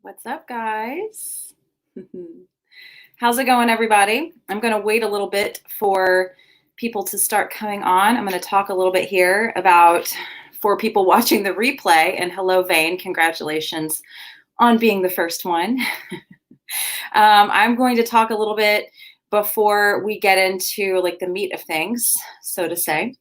What's up, guys? How's it going, everybody? I'm going to wait a little bit for people to start coming on. I'm going to talk a little bit here about for people watching the replay. And hello, Vane. Congratulations on being the first one. I'm going to talk a little bit before we get into like the meat of things, so to say.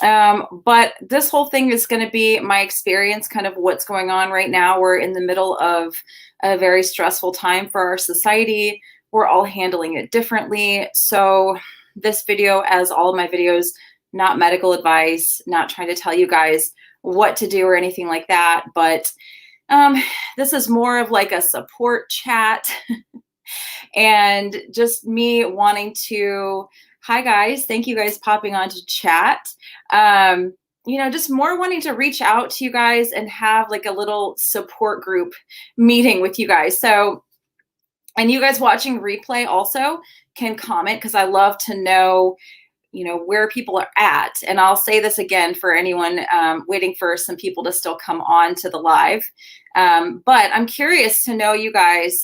But this whole thing is going to be my experience, kind of what's going on right now. We're in the middle of a very stressful time for our society. We're all handling it differently. So this video, as all of my videos, not medical advice, not trying to tell you guys what to do or anything like that. But this is more of like a support chat and just me wanting to, hi guys, thank you guys popping on to chat. Just more wanting to reach out to you guys and have like a little support group meeting with you guys. So, and you guys watching replay also can comment because I love to know, where people are at. And I'll say this again for anyone waiting for some people to still come on to the live. But I'm curious to know you guys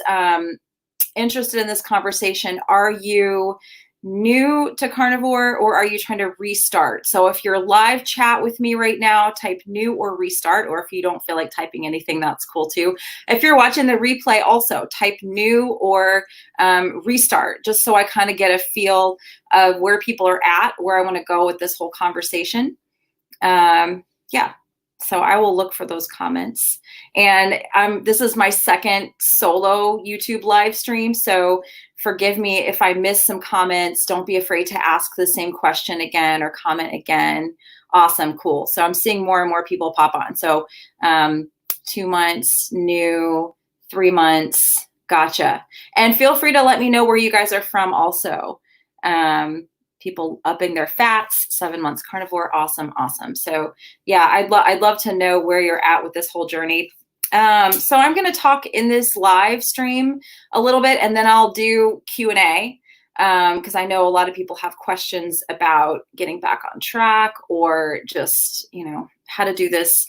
interested in this conversation. Are you new to carnivore or are you trying to restart? So if you're live chat with me right now, type new or restart, or if you don't feel like typing anything, that's cool too. If you're watching the replay also, type new or restart, just so I kind of get a feel of where people are at, where I want to go with this whole conversation. So I will look for those comments. And this is my second solo YouTube live stream. So forgive me if I miss some comments. Don't be afraid to ask the same question again or comment again. Awesome, cool. So I'm seeing more and more people pop on. So 2 months, new, 3 months, gotcha. And feel free to let me know where you guys are from also. People upping their fats, 7 months carnivore. Awesome. So yeah, I'd love to know where you're at with this whole journey. So I'm going to talk in this live stream a little bit, and then I'll do Q&A because I know a lot of people have questions about getting back on track or just, how to do this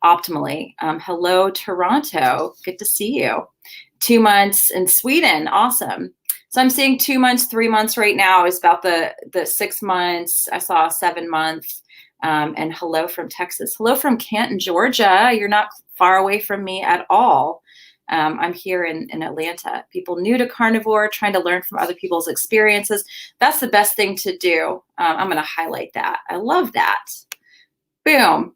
optimally. Hello, Toronto. Good to see you. 2 months in Sweden. Awesome. So I'm seeing 2 months, 3 months right now is about the 6 months. I saw 7 months. And hello from Texas. Hello from Canton, Georgia. You're not far away from me at all. I'm here in Atlanta. People new to carnivore, trying to learn from other people's experiences. That's the best thing to do. I'm going to highlight that. I love that. Boom.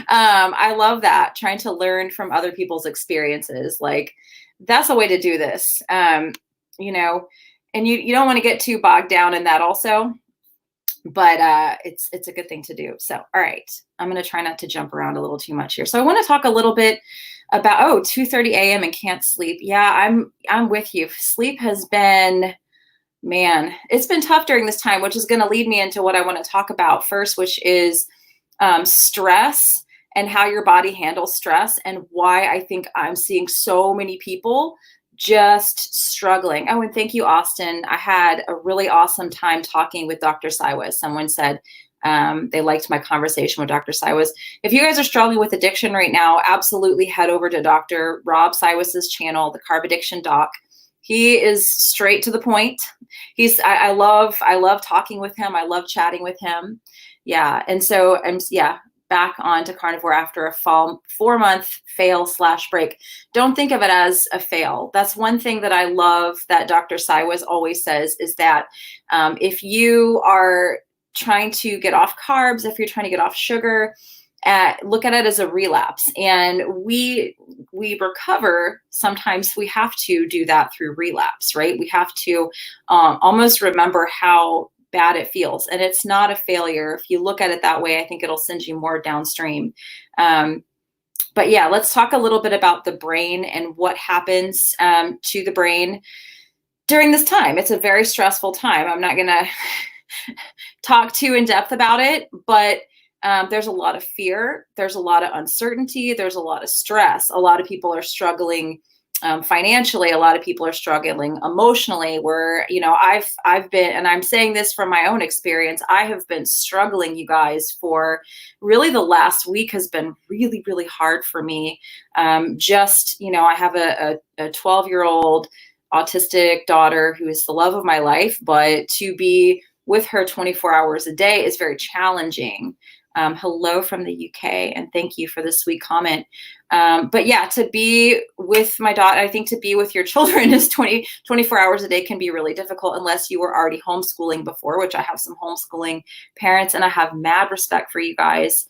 I love that. Trying to learn from other people's experiences. Like, that's a way to do this. And you don't want to get too bogged down in that also. But it's a good thing to do. So, all right, I'm going to try not to jump around a little too much here. So I want to talk a little bit about, 2:30 a.m. and can't sleep. Yeah, I'm with you. Sleep has been, man, it's been tough during this time, which is going to lead me into what I want to talk about first, which is stress and how your body handles stress and why I think I'm seeing so many people just struggling. Oh, and thank you, Austin. I had a really awesome time talking with Dr. Siwas. Someone said they liked my conversation with Dr. Siwas. If you guys are struggling with addiction right now, absolutely head over to Dr. Rob Siwas's channel, The Carb Addiction Doc. He is straight to the point. I love talking with him. I love chatting with him. Yeah. And so back onto carnivore after a 4-month fail/break. Don't think of it as a fail. That's one thing that I love that Dr. Siwas always says is that if you are trying to get off carbs, if you're trying to get off sugar, look at it as a relapse. And we recover. Sometimes we have to do that through relapse, right? We have to almost remember how bad it feels. And it's not a failure. If you look at it that way, I think it'll send you more downstream. But yeah, let's talk a little bit about the brain and what happens to the brain during this time. It's a very stressful time. I'm not going to talk too in depth about it, but there's a lot of fear. There's a lot of uncertainty. There's a lot of stress. A lot of people are struggling Financially, a lot of people are struggling. Emotionally, I've been, and I'm saying this from my own experience, I have been struggling, you guys, for really the last week has been really, really hard for me. I have a 12-year-old autistic daughter who is the love of my life, but to be with her 24 hours a day is very challenging. Hello from the UK, and thank you for the sweet comment. But yeah, to be with my daughter, I think to be with your children is 24 hours a day can be really difficult unless you were already homeschooling before, which I have some homeschooling parents and I have mad respect for you guys.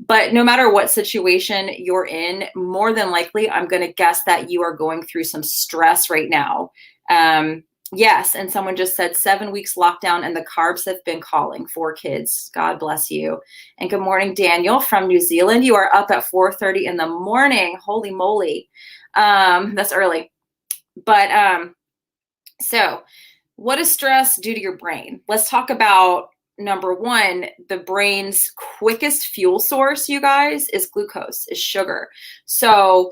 But no matter what situation you're in, more than likely, I'm going to guess that you are going through some stress right now. Yes, and someone just said 7 weeks lockdown and the carbs have been calling. 4 kids. God bless you. And good morning, Daniel from New Zealand. You are up at 4:30 in the morning. Holy moly. That's early. But so what does stress do to your brain? Let's talk about number one. The brain's quickest fuel source, you guys, is glucose, is sugar. So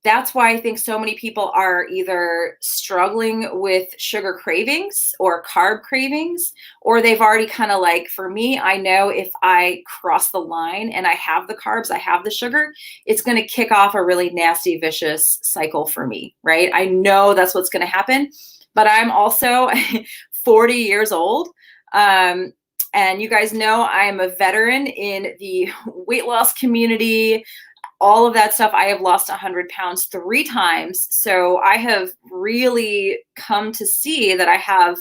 that's why I think so many people are either struggling with sugar cravings or carb cravings, or they've already kind of like, for me, I know if I cross the line and I have the carbs, I have the sugar, it's going to kick off a really nasty, vicious cycle for me, right? I know that's what's going to happen, but I'm also 40 years old. And you guys know I am a veteran in the weight loss community, all of that stuff. I have lost 100 pounds 3 times. So I have really come to see that I have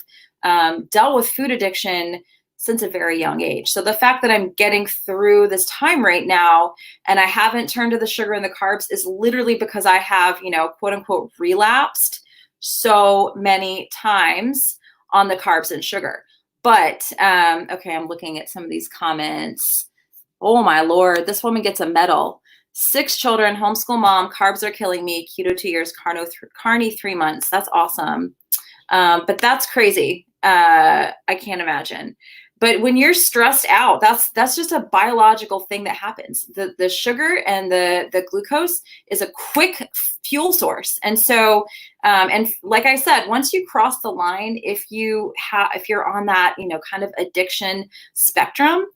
dealt with food addiction since a very young age. So the fact that I'm getting through this time right now and I haven't turned to the sugar and the carbs is literally because I have, quote unquote, relapsed so many times on the carbs and sugar. But, okay, I'm looking at some of these comments. Oh my Lord, this woman gets a medal. 6 children, homeschool mom, carbs are killing me, keto 2 years, carny 3 months. That's awesome. But that's crazy. I can't imagine. But when you're stressed out, that's just a biological thing that happens. The sugar and the glucose is a quick fuel source. And so, and like I said, once you cross the line, if you're on that, kind of addiction spectrum,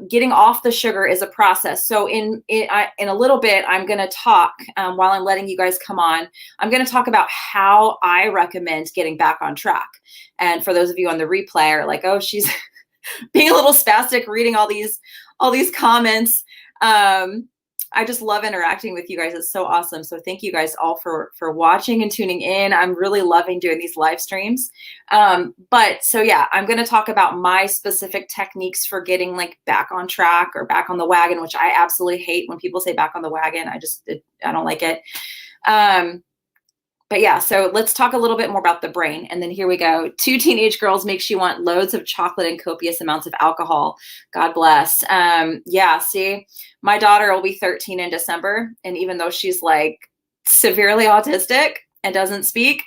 getting off the sugar is a process. So in a little bit, I'm going to talk, while I'm letting you guys come on, I'm going to talk about how I recommend getting back on track. And for those of you on the replay are like, oh, she's being a little spastic reading all these comments. I just love interacting with you guys. It's so awesome. So thank you guys all for watching and tuning in. I'm really loving doing these live streams. But so yeah, I'm going to talk about my specific techniques for getting like back on track or back on the wagon, which I absolutely hate when people say back on the wagon. I don't like it. But yeah, so let's talk a little bit more about the brain. And then here we go. 2 teenage girls makes you want loads of chocolate and copious amounts of alcohol. God bless. Yeah, see, my daughter will be 13 in December. And even though she's like severely autistic and doesn't speak,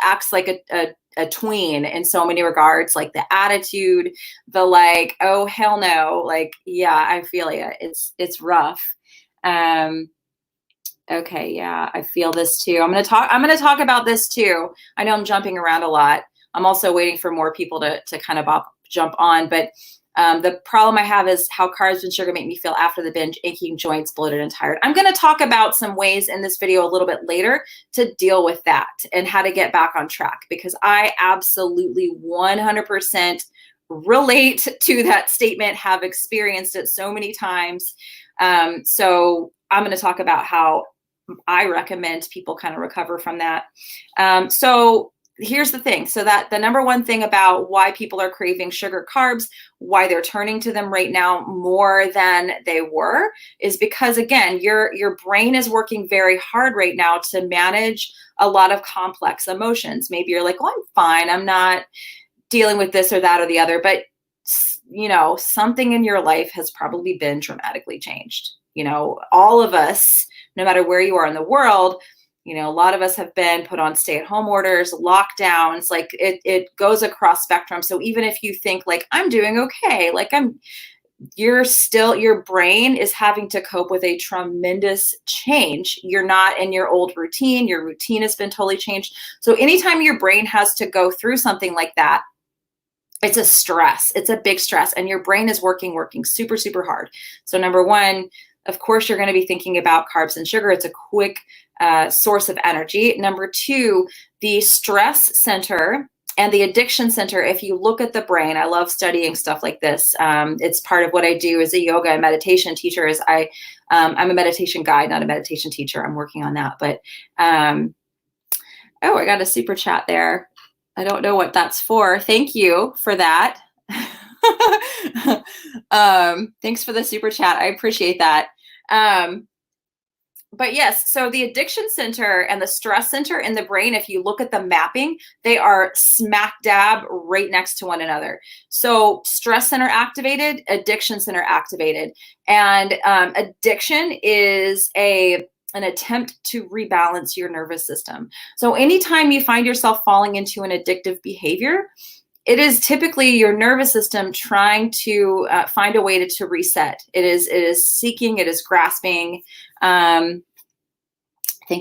acts like a tween in so many regards, like the attitude, the like, oh, hell no. Like, yeah, I feel you. It's rough. Okay, yeah, I feel this too. I'm going to talk about this too. I know I'm jumping around a lot. I'm also waiting for more people to kind of jump on, but the problem I have is how carbs and sugar make me feel after the binge, aching joints, bloated and tired. I'm going to talk about some ways in this video a little bit later to deal with that and how to get back on track, because I absolutely 100% relate to that statement, have experienced it so many times. So I'm going to talk about how I recommend people kind of recover from that. So here's the thing. So that the number one thing about why people are craving sugar, carbs, why they're turning to them right now more than they were, is because, again, your brain is working very hard right now to manage a lot of complex emotions. Maybe you're like, oh, I'm fine. I'm not dealing with this or that or the other. But, something in your life has probably been dramatically changed. All of us, no matter where you are in the world, a lot of us have been put on stay-at-home orders, lockdowns, like it goes across spectrum. So even if you think like, I'm doing okay, like your brain is having to cope with a tremendous change. You're not in your old routine. Your routine has been totally changed. So anytime your brain has to go through something like that, it's a stress. It's a big stress, and your brain is working super, super hard. So number one, of course, you're going to be thinking about carbs and sugar. It's a quick source of energy. Number two, the stress center and the addiction center, if you look at the brain, I love studying stuff like this. It's part of what I do as a yoga and meditation teacher. I'm a meditation guide, not a meditation teacher. I'm working on that. But oh, I got a super chat there. I don't know what that's for. Thank you for that. Thanks for the super chat. I appreciate that. But yes, so the addiction center and the stress center in the brain, if you look at the mapping, they are smack dab right next to one another. So stress center activated, addiction center activated. And addiction is an attempt to rebalance your nervous system. So anytime you find yourself falling into an addictive behavior, it is typically your nervous system trying to find a way to reset. It is seeking, it is grasping. Thank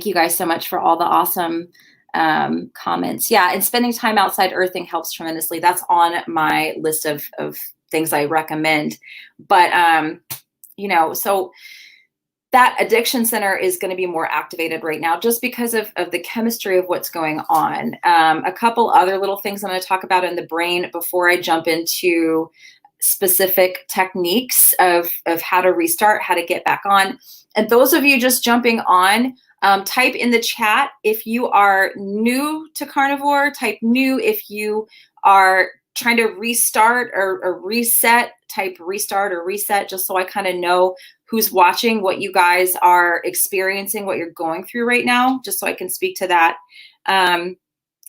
you guys so much for all the awesome comments. Yeah, and spending time outside earthing helps tremendously. That's on my list of things I recommend. But, so that addiction center is going to be more activated right now just because of the chemistry of what's going on. A couple other little things I'm going to talk about in the brain before I jump into specific techniques of how to restart, how to get back on. And those of you just jumping on, type in the chat if you are new to Carnivore, type new if you are trying to restart or reset, type restart or reset, just so I kind of know who's watching, what you guys are experiencing, what you're going through right now, just so I can speak to that.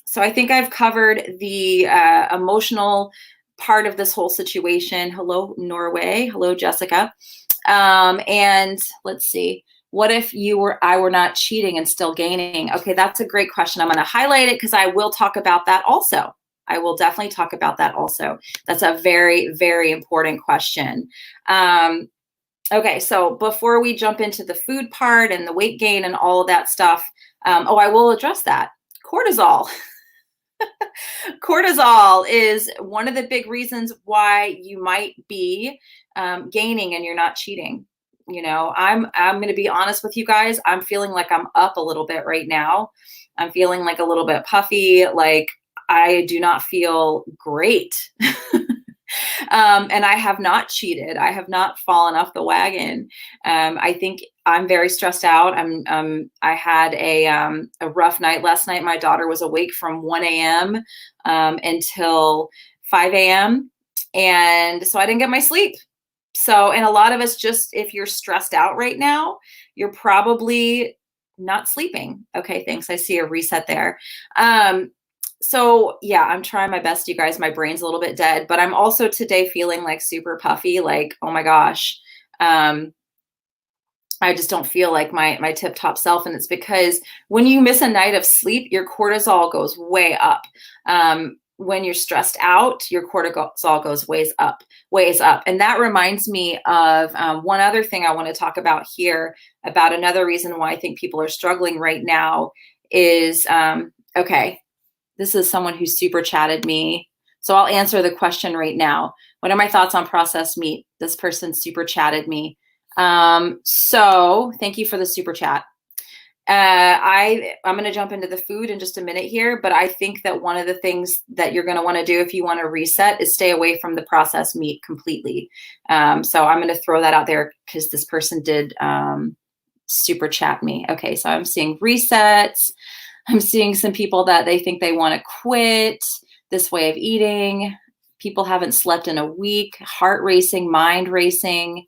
So I think I've covered the emotional part of this whole situation. Hello, Norway. Hello, Jessica. And let's see. What if I were not cheating and still gaining? Okay, that's a great question. I'm going to highlight it because I will talk about that also. I will definitely talk about that also. That's a very, very important question. Okay, so before we jump into the food part and the weight gain and all of that stuff, I will address that. Cortisol. Cortisol is one of the big reasons why you might be gaining and you're not cheating. I'm going to be honest with you guys. I'm feeling like I'm up a little bit right now. I'm feeling like a little bit puffy. Like I do not feel great. And I have not cheated. I have not fallen off the wagon. I think I'm very stressed out. I had a rough night last night. My daughter was awake from 1 a.m. Until 5 a.m. And so I didn't get my sleep. So, and a lot of us just, if you're stressed out right now, you're probably not sleeping. Okay, thanks. I see a reset there. So yeah, I'm trying my best, you guys. My brain's a little bit dead, but I'm also today feeling like super puffy, like, oh my gosh. I just don't feel like my tip-top self. And it's because when you miss a night of sleep, your cortisol goes way up. When you're stressed out, your cortisol goes ways up. And that reminds me of one other thing I want to talk about here, about another reason why I think people are struggling right now is, okay, this is someone who super chatted me. So I'll answer the question right now. What are my thoughts on processed meat? This person super chatted me. So thank you for the super chat. I'm going to jump into the food in just a minute here, but I think that one of the things that you're going to want to do if you want to reset is stay away from the processed meat completely. So I'm going to throw that out there because this person did super chat me. Okay, so I'm seeing resets. I'm seeing some people that they think they want to quit this way of eating. People haven't slept in a week, heart racing, mind racing.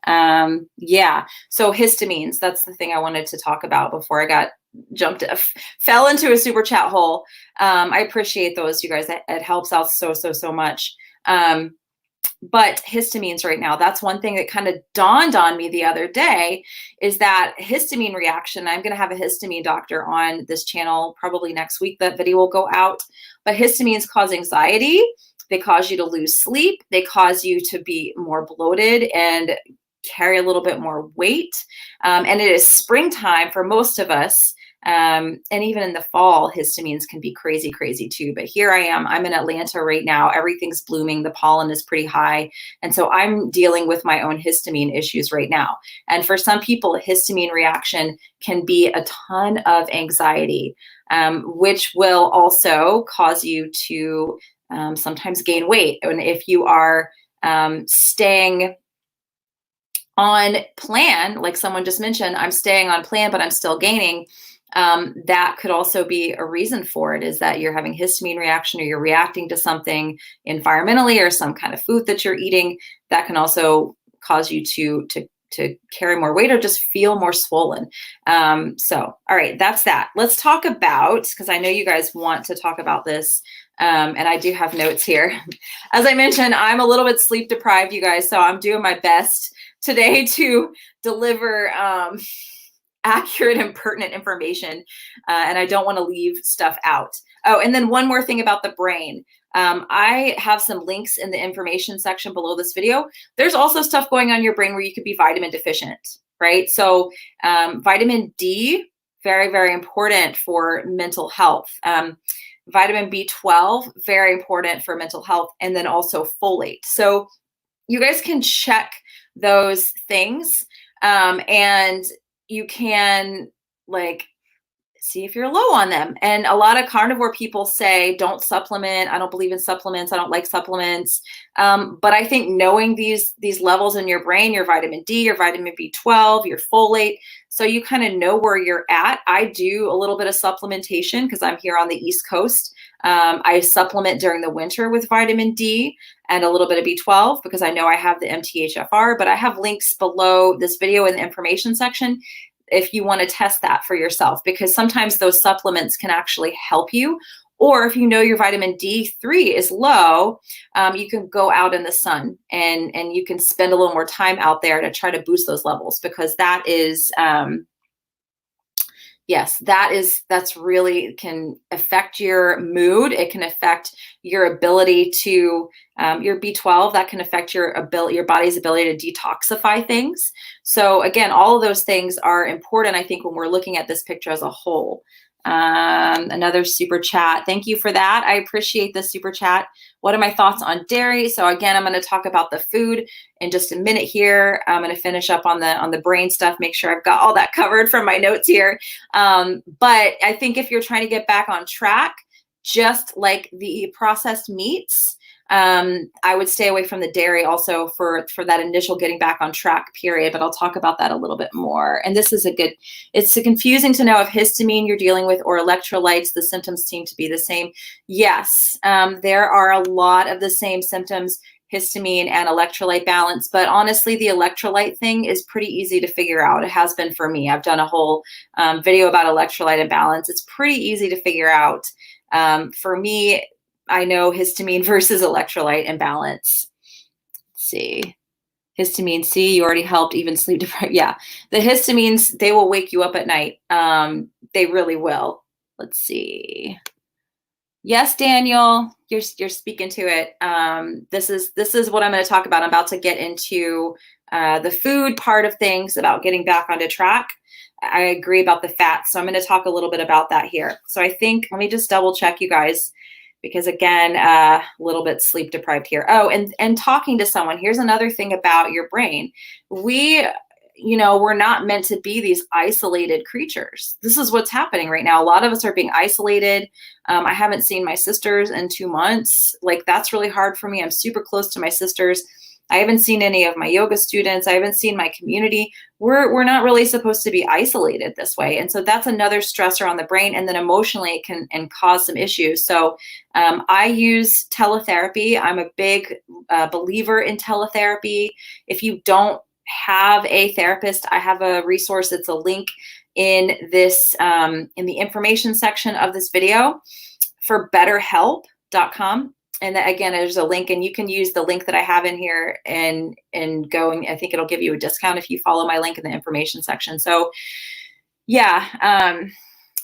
Yeah. So histamines, that's the thing I wanted to talk about before I fell into a super chat hole. I appreciate those, you guys. It helps out so much. But histamines right now, that's one thing that kind of dawned on me the other day is that histamine reaction. I'm going to have a histamine doctor on this channel probably next week. That video will go out. But histamines cause anxiety, They cause you to lose sleep. They cause you to be more bloated and carry a little bit more weight. And it is springtime for most of us. And even in the fall, histamines can be crazy, crazy too. But here I am, I'm in Atlanta right now. Everything's blooming. The pollen is pretty high. And so I'm dealing with my own histamine issues right now. And for some people, a histamine reaction can be a ton of anxiety, which will also cause you to sometimes gain weight. And if you are staying on plan, like someone just mentioned, I'm staying on plan, but I'm still gaining. That could also be a reason for it, is that you're having histamine reaction, or you're reacting to something environmentally or some kind of food that you're eating. That can also cause you to carry more weight or just feel more swollen. So, all right, that's that. Let's talk about, because I know you guys want to talk about this. And I do have notes here. As I mentioned, I'm a little bit sleep deprived, you guys, so I'm doing my best today to deliver accurate and pertinent information, and I don't want to leave stuff out. Oh, and then one more thing about the brain. I have some links in the information section below this video. There's also stuff going on in your brain where you could be vitamin deficient, right? So vitamin D, very, very important for mental health. Vitamin B12, very important for mental health, and then also folate. So you guys can check those things, and you can like see if you're low on them. And a lot of carnivore people say, don't supplement. I don't believe in supplements. I don't like supplements. But I think knowing these levels in your brain, your vitamin D, your vitamin B12, your folate, so you kind of know where you're at. I do a little bit of supplementation because I'm here on the East Coast. I supplement during the winter with vitamin D and a little bit of B12 because I know I have the MTHFR, but I have links below this video in the information section if you want to test that for yourself, because sometimes those supplements can actually help you. Or if you know your vitamin D3 is low, you can go out in the sun and you can spend a little more time out there to try to boost those levels, because that is, yes, that's really can affect your mood. It can affect your ability to, your B12, that can affect your body's ability to detoxify things. So again, all of those things are important, I think, when we're looking at this picture as a whole. Another super chat. Thank you for that. I appreciate the super chat. What are my thoughts on dairy? So again, I'm going to talk about the food in just a minute here. I'm going to finish up on the brain stuff, make sure I've got all that covered from my notes here. But I think if you're trying to get back on track, just like the processed meats, I would stay away from the dairy also for that initial getting back on track period, but I'll talk about that a little bit more. And this is it's confusing to know if histamine you're dealing with or electrolytes. The symptoms seem to be the same. Yes, there are a lot of the same symptoms, histamine and electrolyte balance, but honestly, the electrolyte thing is pretty easy to figure out. It has been for me. I've done a whole video about electrolyte imbalance. It's pretty easy to figure out. For me, I know histamine versus electrolyte imbalance. Let's see. Histamine C, you already helped, even sleep deprived. Yeah, the histamines, they will wake you up at night. They really will. Let's see. Yes, Daniel, you're speaking to it. This is what I'm going to talk about. I'm about to get into the food part of things, about getting back onto track. I agree about the fats, so I'm going to talk a little bit about that here. So I think, let me just double check, you guys, because again, a little bit sleep deprived here. Oh, and talking to someone, here's another thing about your brain. We're not meant to be these isolated creatures. This is what's happening right now. A lot of us are being isolated. I haven't seen my sisters in 2 months. Like, that's really hard for me. I'm super close to my sisters. I haven't seen any of my yoga students. I haven't seen my community. We're not really supposed to be isolated this way. And so that's another stressor on the brain. And then emotionally it can cause some issues. So I use teletherapy. I'm a big believer in teletherapy. If you don't have a therapist, I have a resource. It's a link in this, in the information section of this video for betterhelp.com. And that, again, there's a link, and you can use the link that I have in here and going. I think it'll give you a discount if you follow my link in the information section. So yeah,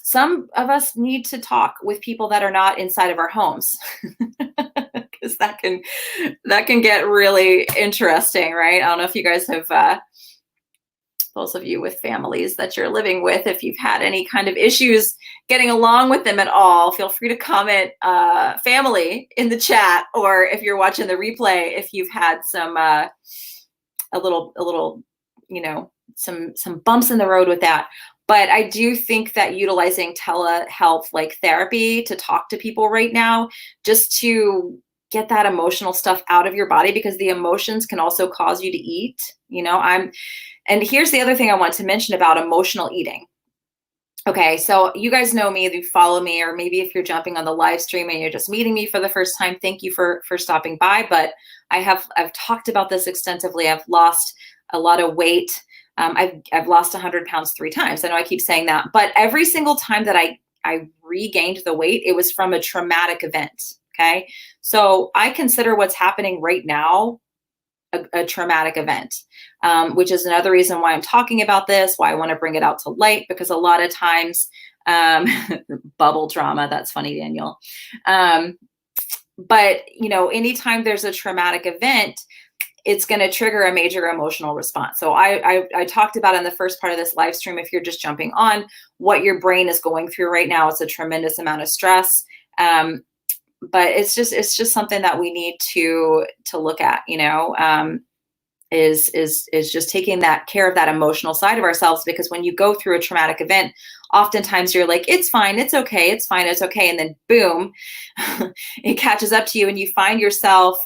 some of us need to talk with people that are not inside of our homes, because because that can get really interesting, right? I don't know if you guys have those of you with families that you're living with, if you've had any kind of issues getting along with them at all, feel free to comment family in the chat, or if you're watching the replay, if you've had some a little, you know, some bumps in the road with that. But I do think that utilizing telehealth like therapy to talk to people right now, just to get that emotional stuff out of your body, because the emotions can also cause you to eat. You know, and here's the other thing I want to mention about emotional eating. Okay, so you guys know me, you follow me, or maybe if you're jumping on the live stream and you're just meeting me for the first time, thank you for stopping by. But I've talked about this extensively. I've lost a lot of weight. I've lost 100 pounds 3 times. I know I keep saying that, but every single time that I regained the weight, it was from a traumatic event. Okay, so I consider what's happening right now a traumatic event, which is another reason why I'm talking about this, why I want to bring it out to light, because a lot of times, bubble drama, that's funny, Daniel. But, you know, anytime there's a traumatic event, it's going to trigger a major emotional response. So I talked about in the first part of this live stream, if you're just jumping on, what your brain is going through right now. It's a tremendous amount of stress. But it's just something that we need to look at, you know, is just taking that care of that emotional side of ourselves, because when you go through a traumatic event, oftentimes you're like, it's fine, it's okay, it's fine, it's okay. And then boom, it catches up to you and you find yourself,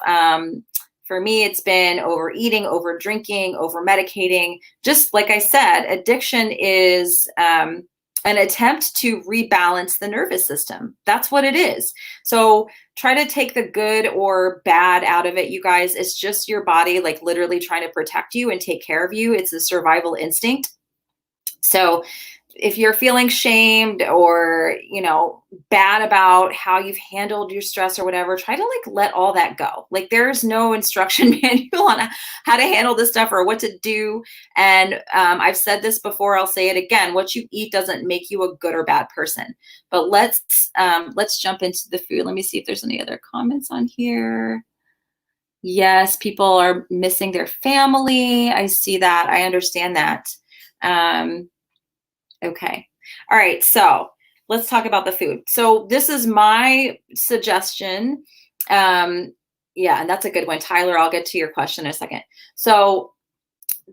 for me, it's been overeating, over drinking, over medicating. Just like I said, addiction is, an attempt to rebalance the nervous system. That's what it is. So try to take the good or bad out of it, you guys. It's just your body, like literally trying to protect you and take care of you. It's a survival instinct. So if you're feeling shamed or, you know, bad about how you've handled your stress or whatever, try to like let all that go. Like there's no instruction manual on how to handle this stuff or what to do. And I've said this before, I'll say it again, what you eat doesn't make you a good or bad person. But let's jump into the food. Let me see if there's any other comments on here. Yes, people are missing their family. I see that. I understand that. Okay. All right. So let's talk about the food. So this is my suggestion. Yeah, and that's a good one. Tyler, I'll get to your question in a second. So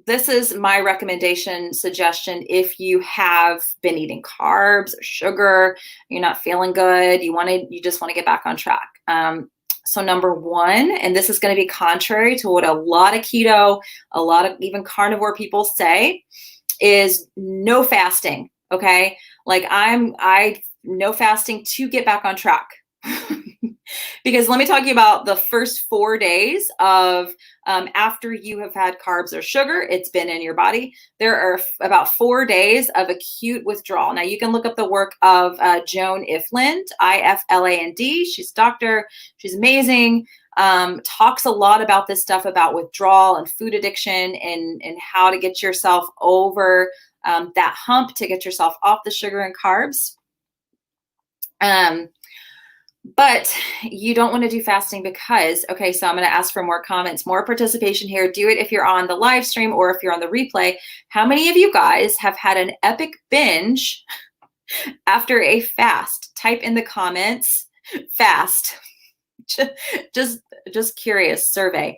this is my recommendation, suggestion. If you have been eating carbs or sugar, you're not feeling good, you just want to get back on track. So number one, and this is going to be contrary to what a lot of keto, a lot of even carnivore people say, is no fasting. Okay. Like I no fasting to get back on track. Because let me talk to you about the first 4 days of after you have had carbs or sugar, it's been in your body. There are about 4 days of acute withdrawal. Now you can look up the work of Joan Ifland, Ifland. She's a doctor. She's amazing. Talks a lot about this stuff, about withdrawal and food addiction and how to get yourself over that hump, to get yourself off the sugar and carbs. But you don't want to do fasting because, okay, so I'm going to ask for more comments, more participation here. Do it if you're on the live stream or if you're on the replay. How many of you guys have had an epic binge after a fast? Type in the comments, fast. Just curious, survey.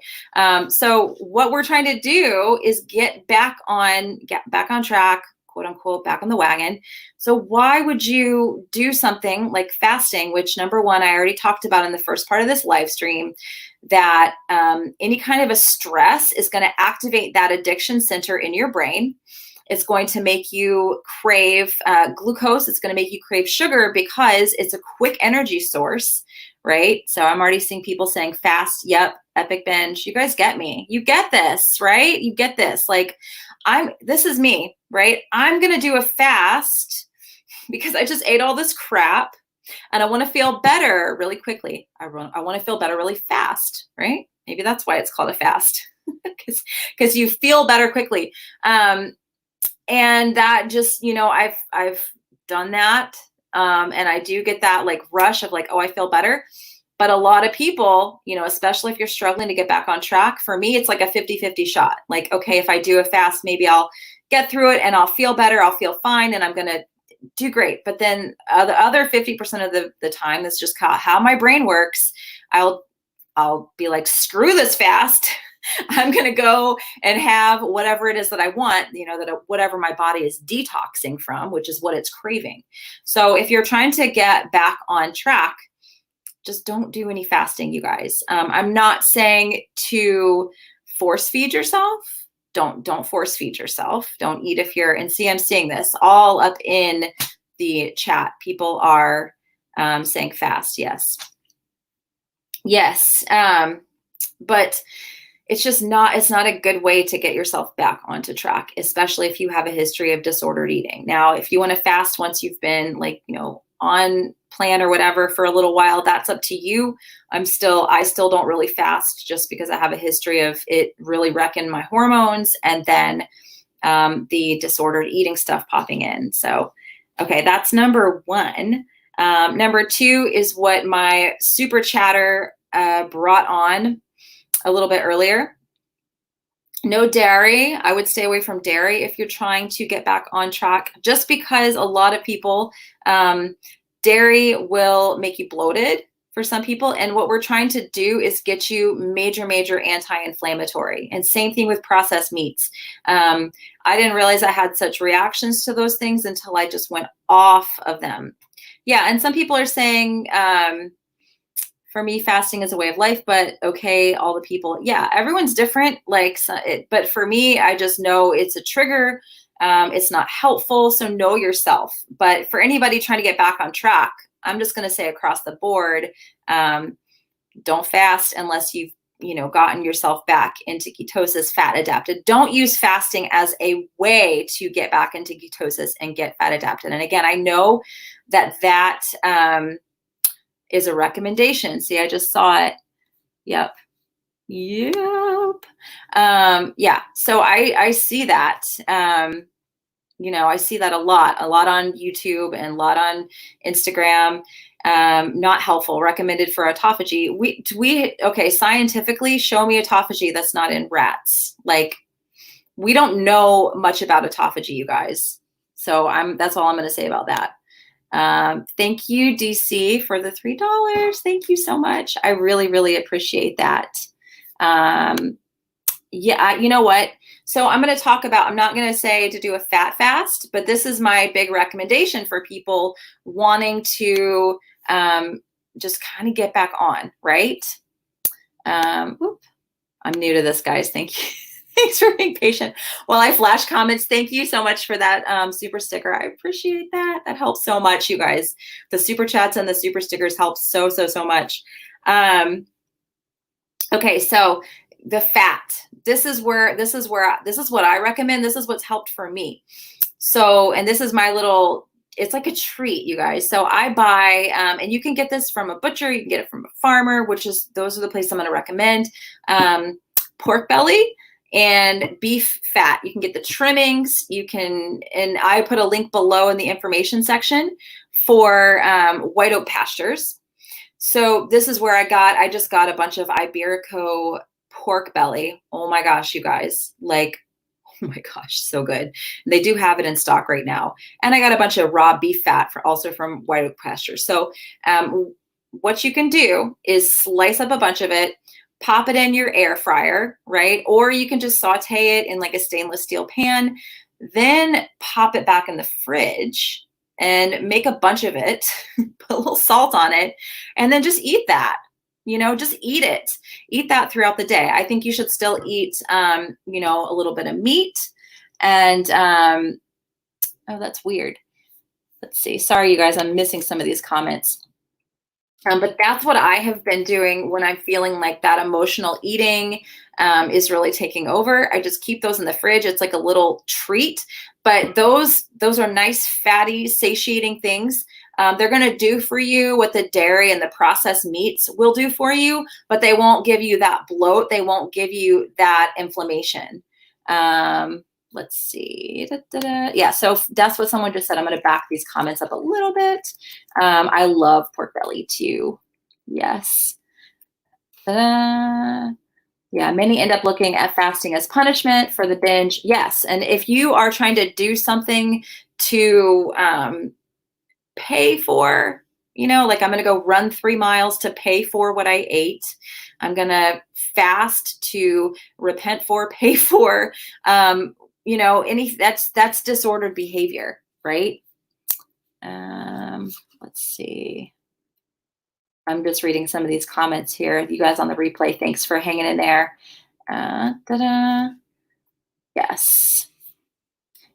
So what we're trying to do is get back on track, quote unquote, back on the wagon. So why would you do something like fasting, which number one, I already talked about in the first part of this live stream, that any kind of a stress is going to activate that addiction center in your brain. It's going to make you crave glucose. It's going to make you crave sugar because it's a quick energy source, right? So I'm already seeing people saying fast. Yep. Epic binge. You guys get me. You get this, right? You get this. Like this is me, right? I'm going to do a fast because I just ate all this crap and I want to feel better really quickly. I want to feel better really fast, right? Maybe that's why it's called a fast, because you feel better quickly. And that just, you know, I've done that. And I do get that like rush of like, oh, I feel better. But a lot of people, especially if you're struggling to get back on track, for me, it's like a 50-50 shot. Like, okay, if I do a fast, maybe I'll get through it and I'll feel better. I'll feel fine and I'm going to do great. But then the other 50% of the time, that's just how my brain works. I'll be like, screw this fast. I'm going to go and have whatever it is that I want, whatever my body is detoxing from, which is what it's craving. So if you're trying to get back on track, just don't do any fasting, you guys. I'm not saying to force feed yourself. Don't force feed yourself. Don't eat if you're, and see, I'm seeing this all up in the chat. People are saying fast. Yes. Yes. But it's not a good way to get yourself back onto track, especially if you have a history of disordered eating. Now, if you want to fast once you've been on plan or whatever for a little while, that's up to you. I still don't really fast just because I have a history of it really wrecking my hormones and then the disordered eating stuff popping in. So, okay, that's number one. Number two is what my super chatter brought on a little bit earlier. No dairy. I would stay away from dairy if you're trying to get back on track, just because a lot of people, dairy will make you bloated for some people. And what we're trying to do is get you major anti-inflammatory. And same thing with processed meats. I didn't realize I had such reactions to those things until I just went off of them. Yeah. And some people are saying, for me, fasting is a way of life, but okay, all the people, yeah, everyone's different. But for me, I just know it's a trigger. It's not helpful. So know yourself. But for anybody trying to get back on track, I'm just going to say across the board, don't fast unless you've, gotten yourself back into ketosis, fat adapted. Don't use fasting as a way to get back into ketosis and get fat adapted. And again, I know that is a recommendation. See, I just saw it. Yep. Yeah. So I see that, I see that a lot on YouTube and a lot on Instagram. Not helpful, recommended for autophagy. Okay, scientifically show me autophagy that's not in rats. We don't know much about autophagy, you guys. So that's all I'm going to say about that. Thank you, DC, for the $3. Thank you so much. I really appreciate that. You know what? So I'm going to talk about, I'm not going to say to do a fat fast, but this is my big recommendation for people wanting to just kind of get back on, right? I'm new to this, guys. Thank you. Thanks for being patient while I flash comments. Thank you so much for that super sticker. I appreciate that. That helps so much, you guys. The super chats and the super stickers help so much. Okay, so the fat. This is what I recommend. This is what's helped for me. So, and this is my little, it's like a treat, you guys. So I buy, and you can get this from a butcher, you can get it from a farmer, those are the places I'm going to recommend. Pork belly and beef fat. You can get the trimmings. And I put a link below in the information section for white oak pastures. So this is where I just got a bunch of Iberico pork belly. Oh my gosh, you guys, oh my gosh, so good. They do have it in stock right now. And I got a bunch of raw beef fat also from white oak pastures. So what you can do is slice up a bunch of it, pop it in your air fryer, right? Or you can just saute it in a stainless steel pan, then pop it back in the fridge and make a bunch of it, put a little salt on it, and then just eat that. Just eat it. Eat that throughout the day. I think you should still eat, a little bit of meat. And, oh, that's weird. Let's see. Sorry, you guys, I'm missing some of these comments. But that's what I have been doing when I'm feeling like that emotional eating is really taking over. I just keep those in the fridge. It's like a little treat. But those are nice, fatty, satiating things. They're going to do for you what the dairy and the processed meats will do for you, but they won't give you that bloat. They won't give you that inflammation. Let's see. Yeah, so that's what someone just said. I'm going to back these comments up a little bit. I love pork belly too. Yes. Ta-da. Yeah, many end up looking at fasting as punishment for the binge. Yes, and if you are trying to do something to pay for, like I'm going to go run 3 miles to pay for what I ate. I'm going to fast to repent for, pay for, that's disordered behavior, right? Let's see. I'm just reading some of these comments here. You guys on the replay, thanks for hanging in there. Ta-da. Yes.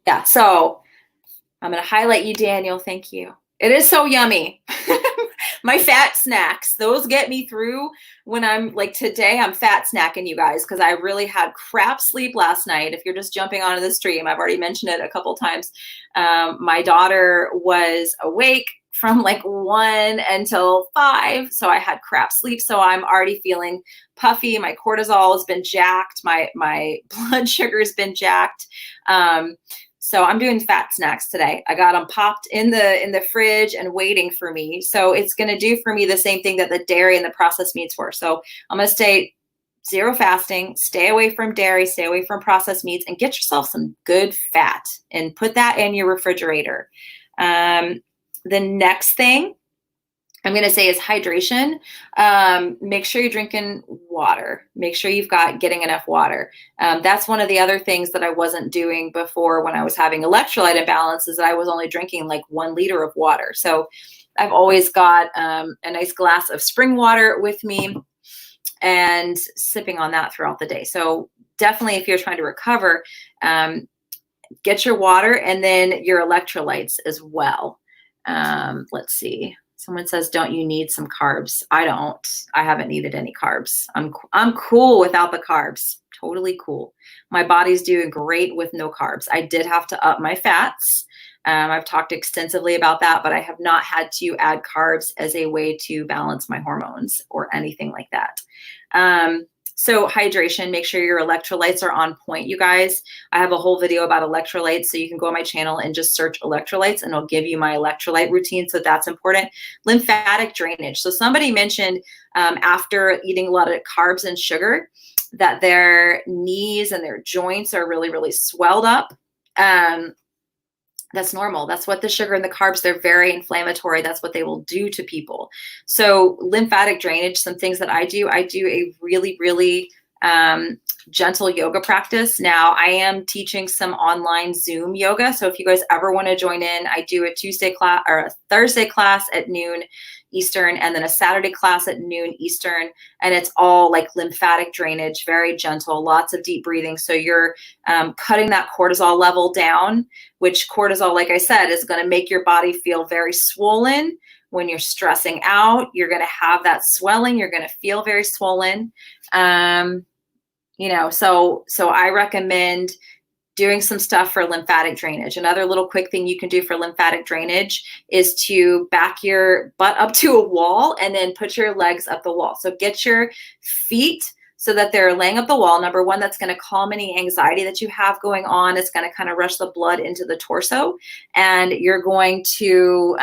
Yeah, so I'm going to highlight you, Daniel. Thank you. It is so yummy. My fat snacks, those get me through when I'm like today, I'm fat snacking you guys because I really had crap sleep last night. If you're just jumping onto the stream, I've already mentioned it a couple times. My daughter was awake from like 1 until 5. So I had crap sleep. So I'm already feeling puffy. My cortisol has been jacked. My blood sugar has been jacked. So I'm doing fat snacks today. I got them popped in the fridge and waiting for me. So it's going to do for me the same thing that the dairy and the processed meats were. So I'm going to stay zero fasting, stay away from dairy, stay away from processed meats, and get yourself some good fat and put that in your refrigerator. The next thing I'm going to say is hydration. Make sure you're drinking water. Make sure you've getting enough water. That's one of the other things that I wasn't doing before when I was having electrolyte imbalance is that I was only drinking like 1 liter of water. So I've always got a nice glass of spring water with me and sipping on that throughout the day. So definitely if you're trying to recover, get your water and then your electrolytes as well. Let's see. Someone says, don't you need some carbs? I don't. I haven't needed any carbs. I'm cool without the carbs. Totally cool. My body's doing great with no carbs. I did have to up my fats. I've talked extensively about that, but I have not had to add carbs as a way to balance my hormones or anything like that. So hydration, make sure your electrolytes are on point, you guys. I have a whole video about electrolytes, so you can go on my channel and just search electrolytes and it'll give you my electrolyte routine, so that's important. Lymphatic drainage. So somebody mentioned after eating a lot of carbs and sugar that their knees and their joints are really, really swelled up. That's normal. That's what the sugar and the carbs, they're very inflammatory. That's what they will do to people. So lymphatic drainage, some things that I do a really, really gentle yoga practice. Now I am teaching some online Zoom yoga. So if you guys ever want to join in, I do a Tuesday class or a Thursday class at noon Eastern, and then a Saturday class at noon Eastern. And it's all like lymphatic drainage, very gentle, lots of deep breathing. So you're cutting that cortisol level down, which cortisol, like I said, is going to make your body feel very swollen. When you're stressing out, you're going to have that swelling. You're going to feel very swollen. So I recommend doing some stuff for lymphatic drainage. Another little quick thing you can do for lymphatic drainage is to back your butt up to a wall and then put your legs up the wall. So get your feet so that they're laying up the wall. Number one, that's going to calm any anxiety that you have going on. It's going to kind of rush the blood into the torso, and you're going to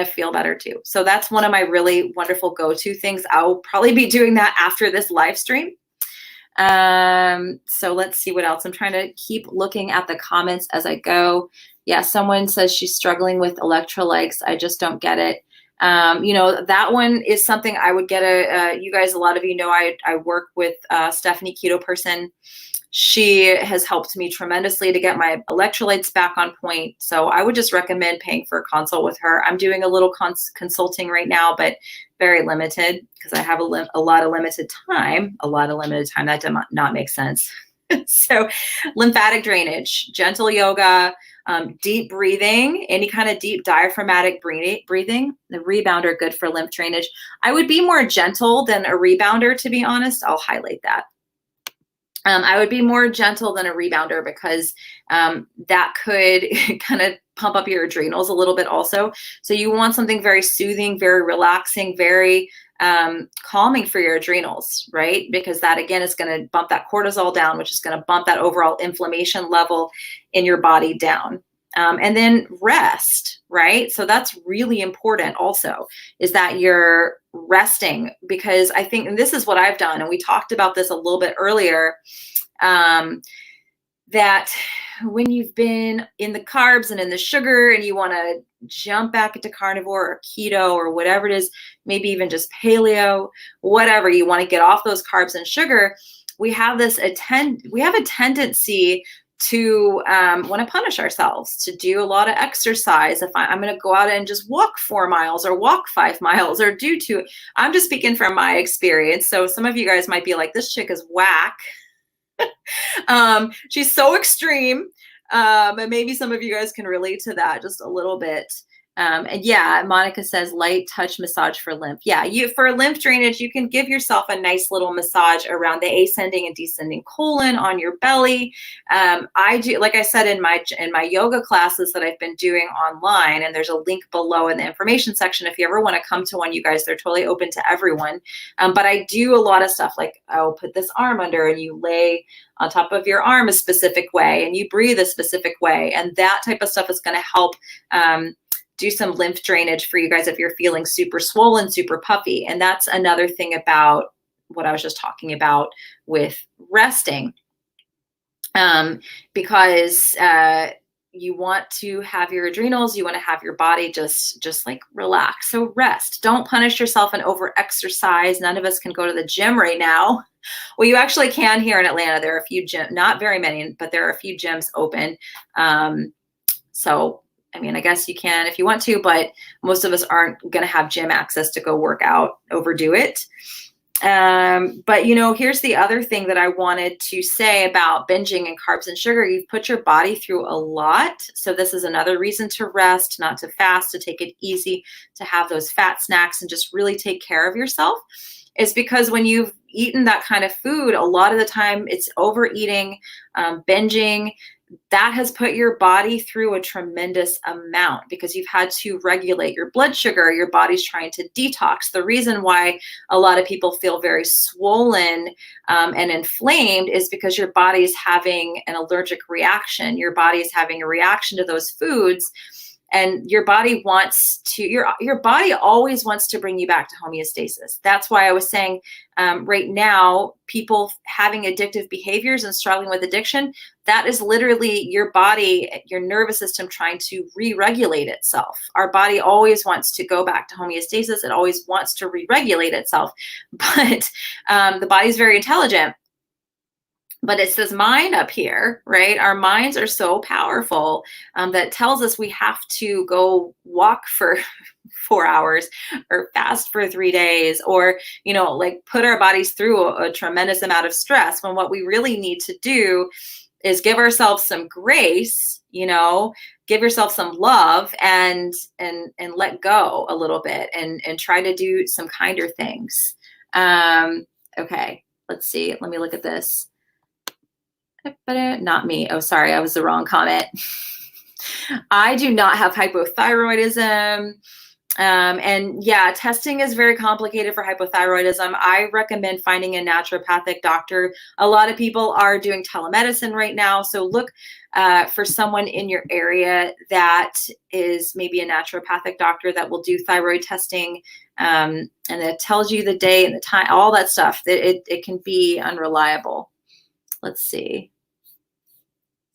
feel better too. So that's one of my really wonderful go-to things. I'll probably be doing that after this live stream. So let's see what else. I'm trying to keep looking at the comments as I go. Yeah, someone says she's struggling with electrolytes. I just don't get it. That one is something I would get you guys, a lot of you know, I work with Stephanie Keto Person. She has helped me tremendously to get my electrolytes back on point. So I would just recommend paying for a consult with her. I'm doing a little consulting right now, but very limited because I have a lot of limited time. That did not make sense. So lymphatic drainage, gentle yoga, deep breathing, any kind of deep diaphragmatic breathing. The rebounder, good for lymph drainage. I would be more gentle than a rebounder, to be honest. I'll highlight that. I would be more gentle than a rebounder because that could kind of pump up your adrenals a little bit also. So you want something very soothing, very relaxing, very calming for your adrenals, right? Because that, again, is going to bump that cortisol down, which is going to bump that overall inflammation level in your body down. And then rest, right? So that's really important also, is that you're resting, because I think, and this is what I've done, and we talked about this a little bit earlier, that when you've been in the carbs and in the sugar and you want to jump back into carnivore or keto or whatever it is, maybe even just paleo, whatever, you want to get off those carbs and sugar, we have a tendency to want to punish ourselves, to do a lot of exercise. If I'm going to go out and just walk 4 miles or walk 5 miles or do 2, I'm just speaking from my experience. So some of you guys might be like, this chick is whack. She's so extreme. And maybe some of you guys can relate to that just a little bit. And yeah, Monica says light touch massage for lymph. Yeah, for lymph drainage, you can give yourself a nice little massage around the ascending and descending colon on your belly. I do, like I said, in my yoga classes that I've been doing online, and there's a link below in the information section if you ever want to come to one, you guys, they're totally open to everyone. But I do a lot of stuff like I'll put this arm under and you lay on top of your arm a specific way and you breathe a specific way. And that type of stuff is going to help do some lymph drainage for you guys if you're feeling super swollen, super puffy. And that's another thing about what I was just talking about with resting. Because you want to have your adrenals, you want to have your body just like relax. So rest. Don't punish yourself and over exercise. None of us can go to the gym right now. Well, you actually can here in Atlanta. There are a few gyms, not very many, but there are a few gyms open. So I mean, I guess you can if you want to, but most of us aren't going to have gym access to go work out, overdo it. But here's the other thing that I wanted to say about binging and carbs and sugar. You've put your body through a lot. So this is another reason to rest, not to fast, to take it easy, to have those fat snacks and just really take care of yourself, is because when you've eaten that kind of food, a lot of the time it's overeating, binging. That has put your body through a tremendous amount because you've had to regulate your blood sugar. Your body's trying to detox. The reason why a lot of people feel very swollen and inflamed is because your body is having an allergic reaction. Your body is having a reaction to those foods. And your body your body always wants to bring you back to homeostasis. That's why I was saying right now, people having addictive behaviors and struggling with addiction, that is literally your body, your nervous system trying to re-regulate itself. Our body always wants to go back to homeostasis. It always wants to re-regulate itself. But the body's very intelligent. But it's this mind up here, right? Our minds are so powerful that tells us we have to go walk for 4 hours or fast for 3 days or, like put our bodies through a tremendous amount of stress, when what we really need to do is give ourselves some grace, give yourself some love and let go a little bit and try to do some kinder things. Okay, let's see. Let me look at this. Not me. Oh, sorry. I was the wrong comment. I do not have hypothyroidism. And yeah, testing is very complicated for hypothyroidism. I recommend finding a naturopathic doctor. A lot of people are doing telemedicine right now. So look for someone in your area that is maybe a naturopathic doctor that will do thyroid testing. And it tells you the day and the time, all that stuff. It can be unreliable. Let's see.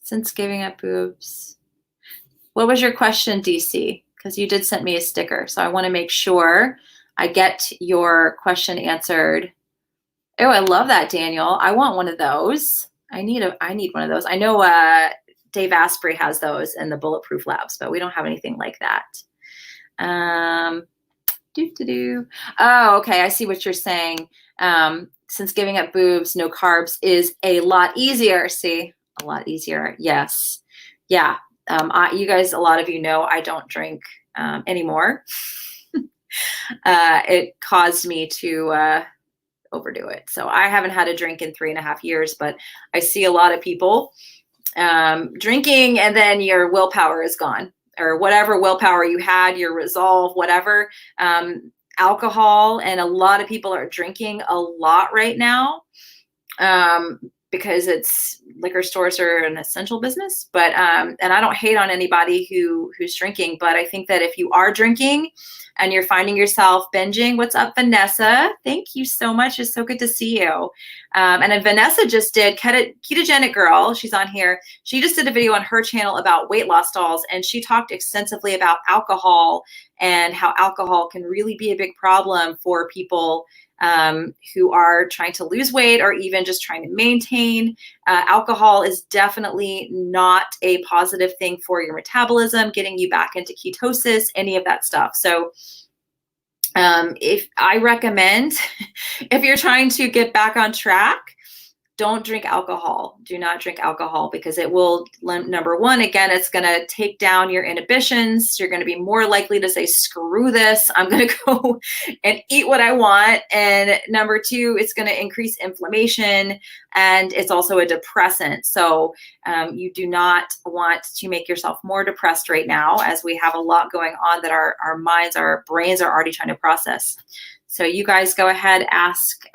Since giving up boobs. What was your question, DC? Because you did send me a sticker. So I want to make sure I get your question answered. Oh, I love that, Daniel. I want one of those. I need one of those. I know Dave Asprey has those in the Bulletproof Labs, but we don't have anything like that. Oh, okay. I see what you're saying. Since giving up boobs, no carbs is a lot easier. See, a lot easier. Yes. Yeah. You guys, a lot of you know, I don't drink anymore. It caused me to overdo it. So I haven't had a drink in 3.5 years, but I see a lot of people drinking and then your willpower is gone, or whatever willpower you had, your resolve, whatever. Alcohol, and a lot of people are drinking a lot right now. because liquor stores are an essential business. But and I don't hate on anybody who's drinking, but I think that if you are drinking and you're finding yourself binging, what's up, Vanessa? Thank you so much. It's so good to see you. And then Vanessa just did Ketogenic Girl. She's on here. She just did a video on her channel about weight loss dolls, and she talked extensively about alcohol and how alcohol can really be a big problem for people who are trying to lose weight or even just trying to maintain. Alcohol is definitely not a positive thing for your metabolism, getting you back into ketosis, any of that stuff. So if I recommend, if you're trying to get back on track, don't drink alcohol. Do not drink alcohol, because it will, number one, again, it's going to take down your inhibitions. You're going to be more likely to say, screw this, I'm going to go and eat what I want. And number two, it's going to increase inflammation, and it's also a depressant. So you do not want to make yourself more depressed right now, as we have a lot going on that our minds, our brains are already trying to process. So you guys go ahead, ask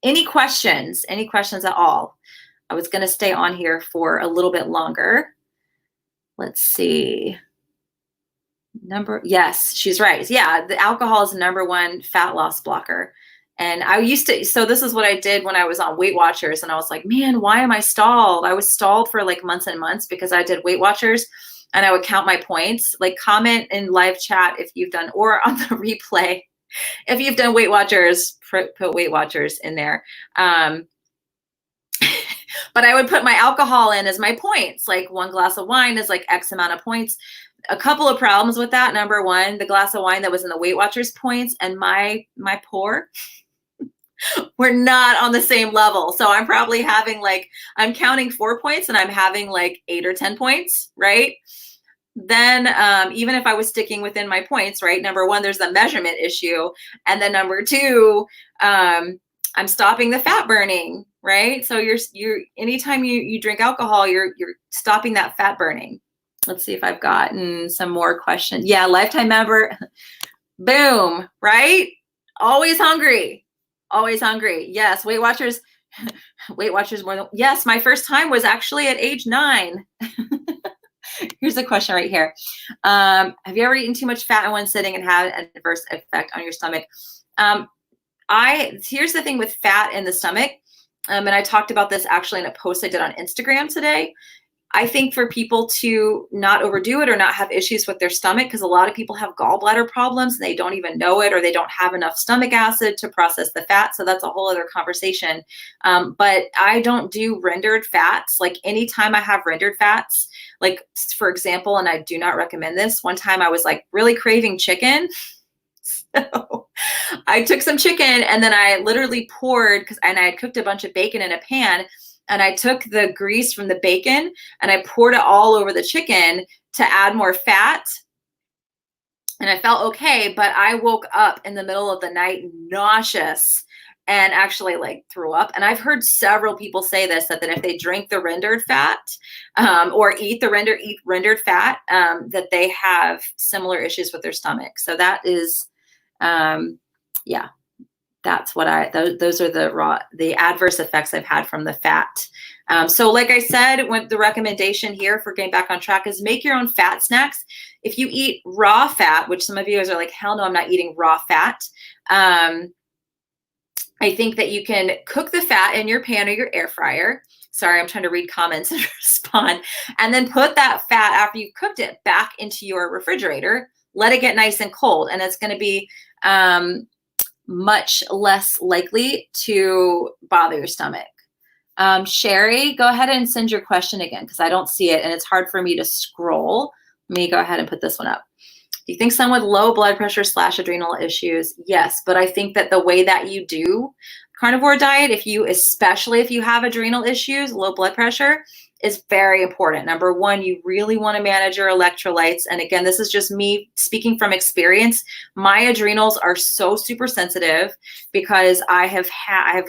any questions at all. I was going to stay on here for a little bit longer. Let's see. Yes, she's right. Yeah, the alcohol is the number one fat loss blocker. And I used to, so this is what I did when I was on Weight Watchers, and I was like, man, why am I stalled? I was stalled for like months and months because I did Weight Watchers, and I would count my points. Like, comment in live chat if you've done, or on the replay, if you've done Weight Watchers, put Weight Watchers in there. But I would put my alcohol in as my points. Like, one glass of wine is like X amount of points. A couple of problems with that. Number one, the glass of wine that was in the Weight Watchers points and my pour were not on the same level. So I'm probably having like, I'm counting 4 points and I'm having like 8 or 10 points, right? Then even if I was sticking within my points, right? Number one, there's the measurement issue. And then number two, I'm stopping the fat burning, right? So you're anytime you drink alcohol, you're stopping that fat burning. Let's see if I've gotten some more questions. Yeah, lifetime member. Boom, right? Always hungry. Always hungry. Yes, Weight Watchers more than, yes, my first time was actually at age 9. Here's a question right here. Have you ever eaten too much fat in one sitting and had an adverse effect on your stomach? Here's the thing with fat in the stomach. And I talked about this actually in a post I did on Instagram today. I think for people to not overdo it or not have issues with their stomach, because a lot of people have gallbladder problems and they don't even know it, or they don't have enough stomach acid to process the fat. So that's a whole other conversation. But I don't do rendered fats. Like, anytime I have rendered fats, like, for example, and I do not recommend this, one time I was like really craving chicken. So I took some chicken and then I literally poured, and I had cooked a bunch of bacon in a pan, and I took the grease from the bacon and I poured it all over the chicken to add more fat. And I felt okay, but I woke up in the middle of the night nauseous and actually like threw up. And I've heard several people say this, that if they drink the rendered fat or eat rendered fat, that they have similar issues with their stomach. So that is, yeah. That's what those are the adverse effects I've had from the fat. So like I said, the recommendation here for getting back on track is make your own fat snacks. If you eat raw fat, which some of you guys are like, hell no, I'm not eating raw fat. I think that you can cook the fat in your pan or your air fryer. Sorry, I'm trying to read comments and respond. And then put that fat, after you've cooked it, back into your refrigerator. Let it get nice and cold. And it's going to be much less likely to bother your stomach. Sherry, go ahead and send your question again, because I don't see it and it's hard for me to scroll. Let me go ahead and put this one up. Do you think someone with low blood pressure / adrenal issues? Yes, but I think that the way that you do carnivore diet, especially if you have adrenal issues, low blood pressure, is very important. Number one, you really want to manage your electrolytes. And again, this is just me speaking from experience. My adrenals are so super sensitive because I have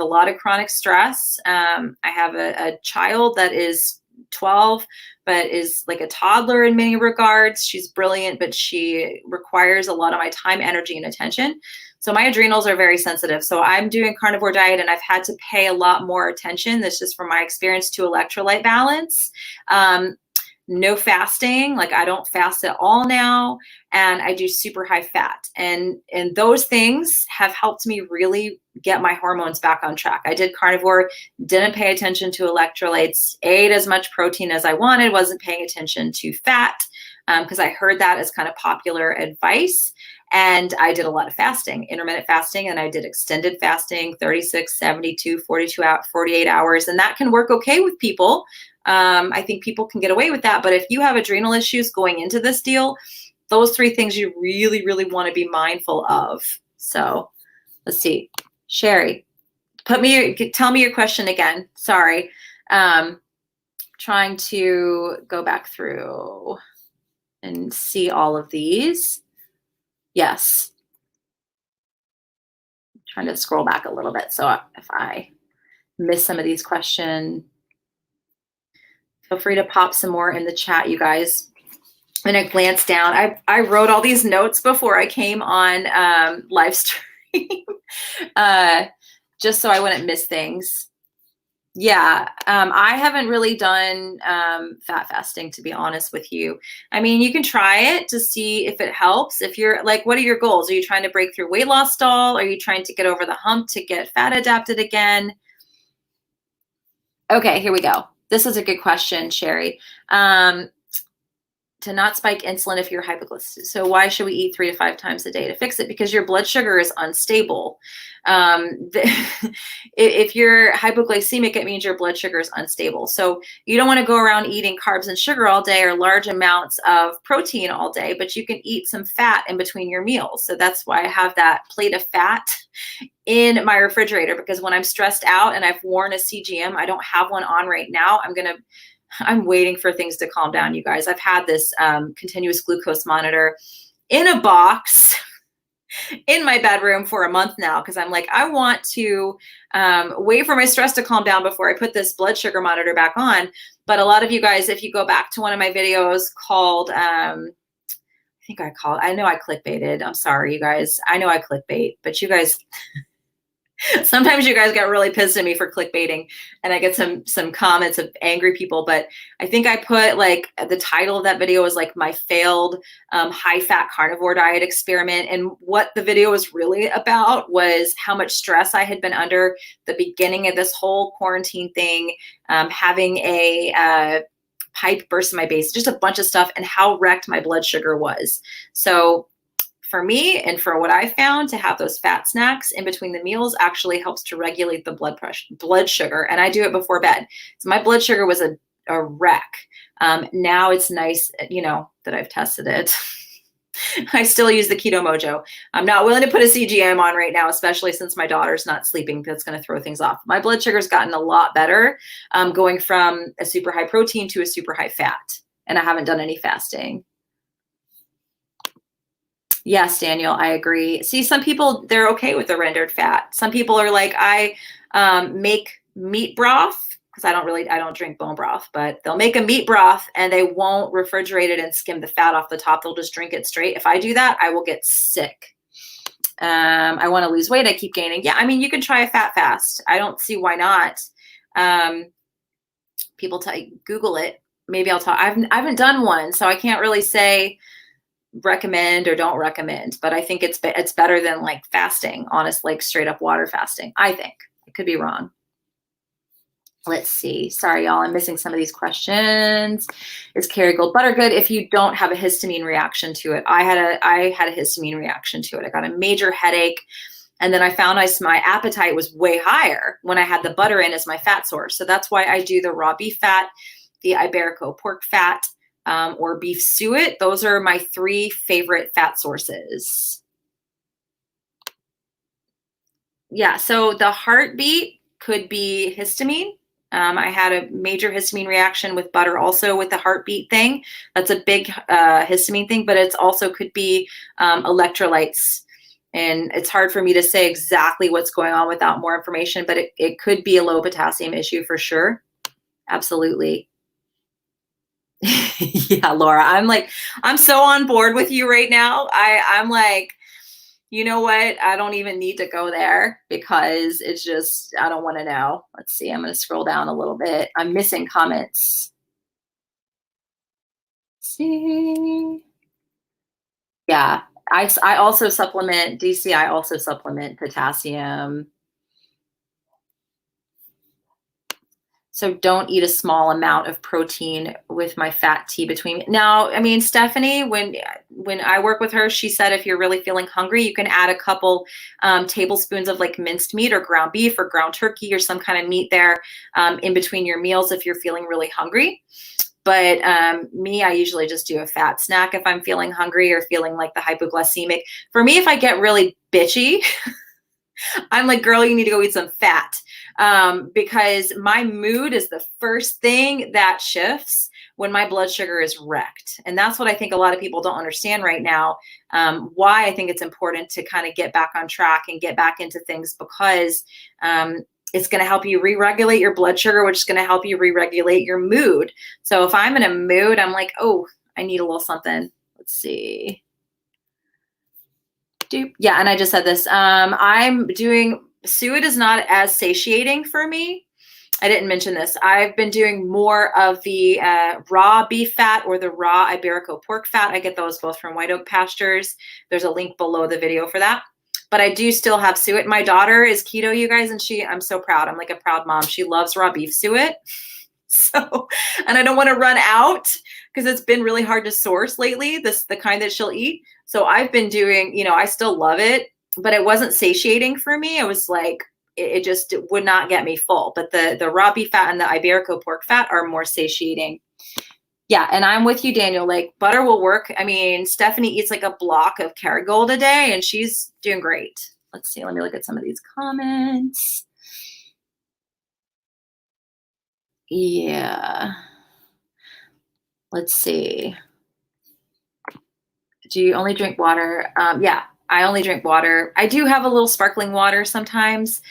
a lot of chronic stress. I have a child that is 12, but is like a toddler in many regards. She's brilliant, but she requires a lot of my time, energy, and attention. So my adrenals are very sensitive. So I'm doing carnivore diet, and I've had to pay a lot more attention. This is from my experience to electrolyte balance. No fasting, like I don't fast at all now, and I do super high fat. And those things have helped me really get my hormones back on track. I did carnivore, didn't pay attention to electrolytes, ate as much protein as I wanted, wasn't paying attention to fat, because I heard that as kind of popular advice. And I did a lot of fasting, intermittent fasting, and I did extended fasting, 36, 72, 42 out, 48 hours. And that can work okay with people. I think people can get away with that. But if you have adrenal issues going into this deal, those 3 things you really, really want to be mindful of. So let's see. Sherry, tell me your question again. Sorry. Trying to go back through and see all of these. Yes. Trying to scroll back a little bit. So if I miss some of these questions, feel free to pop some more in the chat, you guys. I'm gonna glance down. I wrote all these notes before I came on live stream, just so I wouldn't miss things. Yeah, I haven't really done fat fasting, to be honest with you. I mean, you can try it to see if it helps. If you're like, what are your goals? Are you trying to break through weight loss stall? Are you trying to get over the hump to get fat adapted again? Okay, here we go. This is a good question, Sherry. To not spike insulin if you're hypoglycemic. So why should we eat 3 to 5 times a day to fix it? Because your blood sugar is unstable. If you're hypoglycemic, it means your blood sugar is unstable. So you don't want to go around eating carbs and sugar all day or large amounts of protein all day, but you can eat some fat in between your meals. So that's why I have that plate of fat in my refrigerator, because when I'm stressed out and I've worn a CGM, I don't have one on right now. I'm waiting for things to calm down, you guys. I've had this continuous glucose monitor in a box in my bedroom for a month now, because I'm like, I want to wait for my stress to calm down before I put this blood sugar monitor back on. But a lot of you guys, if you go back to one of my videos called, I know I clickbaited. I'm sorry, you guys. I know I clickbait, but you guys... Sometimes you guys get really pissed at me for clickbaiting, and I get some comments of angry people, but I think I put like the title of that video was like my failed high fat carnivore diet experiment. And what the video was really about was how much stress I had been under the beginning of this whole quarantine thing, having a pipe burst in my base, just a bunch of stuff, and how wrecked my blood sugar was. So for me, and for what I found, to have those fat snacks in between the meals actually helps to regulate the blood sugar. And I do it before bed. So my blood sugar was a wreck. Now it's nice, that I've tested it. I still use the Keto Mojo. I'm not willing to put a CGM on right now, especially since my daughter's not sleeping. That's going to throw things off. My blood sugar's gotten a lot better, going from a super high protein to a super high fat. And I haven't done any fasting. Yes, Daniel, I agree. See, some people, they're okay with the rendered fat. Some people are like, I make meat broth, because I don't drink bone broth, but they'll make a meat broth and they won't refrigerate it and skim the fat off the top. They'll just drink it straight. If I do that, I will get sick. I want to lose weight. I keep gaining. Yeah, I mean, you can try a fat fast. I don't see why not. People Google it. Maybe I'll talk. I haven't done one, so I can't really say recommend or don't recommend, but I think it's better than like fasting, honest, like straight up water fasting. I think. I could be wrong. Let's see. Sorry, y'all. I'm missing some of these questions. Is Kerrygold butter good if you don't have a histamine reaction to it? I had a histamine reaction to it. I got a major headache, and then I found my appetite was way higher when I had the butter in as my fat source. So that's why I do the raw beef fat, the Iberico pork fat, or beef suet. Those are my 3 favorite fat sources. Yeah, so the heartbeat could be histamine. I had a major histamine reaction with butter also with the heartbeat thing. That's a big histamine thing, but it's also could be electrolytes. And it's hard for me to say exactly what's going on without more information, but it could be a low potassium issue for sure. Absolutely. Yeah, Laura, I'm so on board with you right now. I'm like, you know what? I don't even need to go there because it's just, I don't want to know. Let's see. I'm going to scroll down a little bit. I'm missing comments. Let's see. Yeah. I also supplement DC. I also supplement potassium. So don't eat a small amount of protein with my fat tea between. Now, I mean, Stephanie, when I work with her, she said if you're really feeling hungry, you can add a couple tablespoons of like minced meat or ground beef or ground turkey or some kind of meat there in between your meals if you're feeling really hungry. But me, I usually just do a fat snack if I'm feeling hungry or feeling like the hypoglycemic. For me, if I get really bitchy, I'm like, girl, you need to go eat some fat. Because my mood is the first thing that shifts when my blood sugar is wrecked. And that's what I think a lot of people don't understand right now. Why I think it's important to kind of get back on track and get back into things, because it's going to help you re-regulate your blood sugar, which is going to help you re-regulate your mood. So if I'm in a mood, I'm like, oh, I need a little something. Let's see. Yeah, and I just said this. I'm doing, suet is not as satiating for me. I didn't mention this. I've been doing more of the raw beef fat or the raw Iberico pork fat. I get those both from White Oak Pastures. There's a link below the video for that. But I do still have suet. My daughter is keto, you guys, and I'm so proud. I'm like a proud mom. She loves raw beef suet. So, and I don't want to run out because it's been really hard to source lately, the kind that she'll eat. So I've been doing, I still love it, but it wasn't satiating for me. It was like, it just would not get me full. But the raw beef fat and the Iberico pork fat are more satiating. Yeah, and I'm with you, Daniel. Like, butter will work. I mean, Stephanie eats like a block of Kerrygold a day, and she's doing great. Let's see. Let me look at some of these comments. Yeah. Let's see. Do you only drink water? Yeah, I only drink water. I do have a little sparkling water sometimes,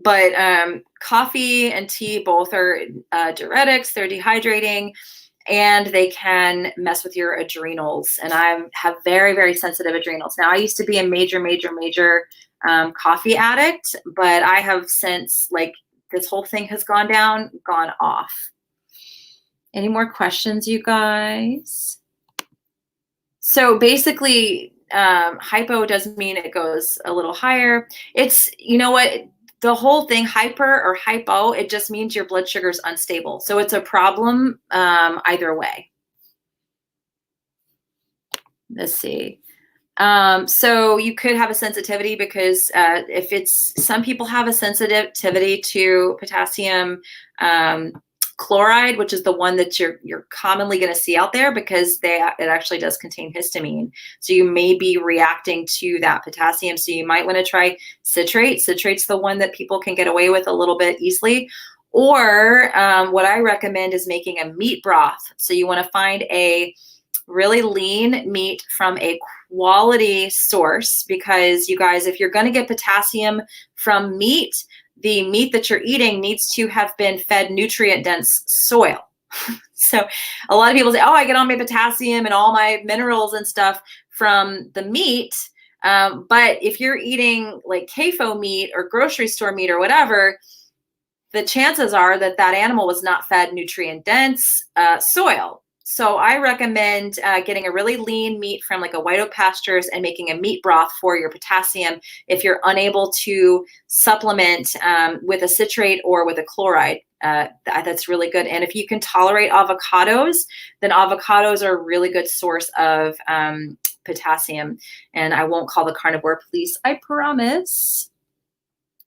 but coffee and tea both are diuretics. They're dehydrating, and they can mess with your adrenals. And I have very, very sensitive adrenals. Now, I used to be a major coffee addict, but I have since, like, this whole thing has gone off. Any more questions, you guys? So basically, hypo doesn't mean it goes a little higher. It's, you know what, the whole thing, hyper or hypo, it just means your blood sugar is unstable. So it's a problem either way. Let's see. So you could have a sensitivity because some people have a sensitivity to potassium chloride, which is the one that you're commonly going to see out there because it actually does contain histamine. So you may be reacting to that potassium. So you might want to try citrate. Citrate's the one that people can get away with a little bit easily. Or what I recommend is making a meat broth. So you want to find a really lean meat from a quality source, because you guys, if you're going to get potassium from meat, the meat that you're eating needs to have been fed nutrient-dense soil. So a lot of people say, oh, I get all my potassium and all my minerals and stuff from the meat. But if you're eating like CAFO meat or grocery store meat or whatever, the chances are that that animal was not fed nutrient-dense soil. So I recommend getting a really lean meat from like a White Oak Pastures and making a meat broth for your potassium if you're unable to supplement with a citrate or with a chloride. That's really good. And if you can tolerate avocados, then avocados are a really good source of potassium. And I won't call the carnivore police, I promise.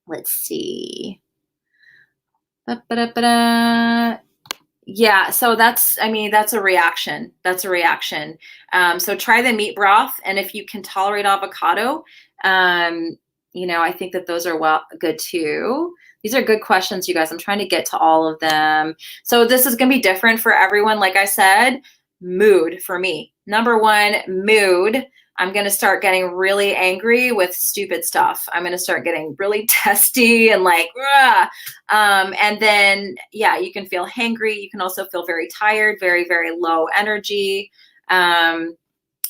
Let's see. Yeah, so that's a reaction. That's a reaction. So try the meat broth, and if you can tolerate avocado, I think that those are good too. These are good questions, you guys. I'm trying to get to all of them. So this is going to be different for everyone. Like I said, mood for me. Number one, mood. I'm going to start getting really angry with stupid stuff. I'm going to start getting really testy and like, and then, yeah, you can feel hangry. You can also feel very tired, very, very low energy.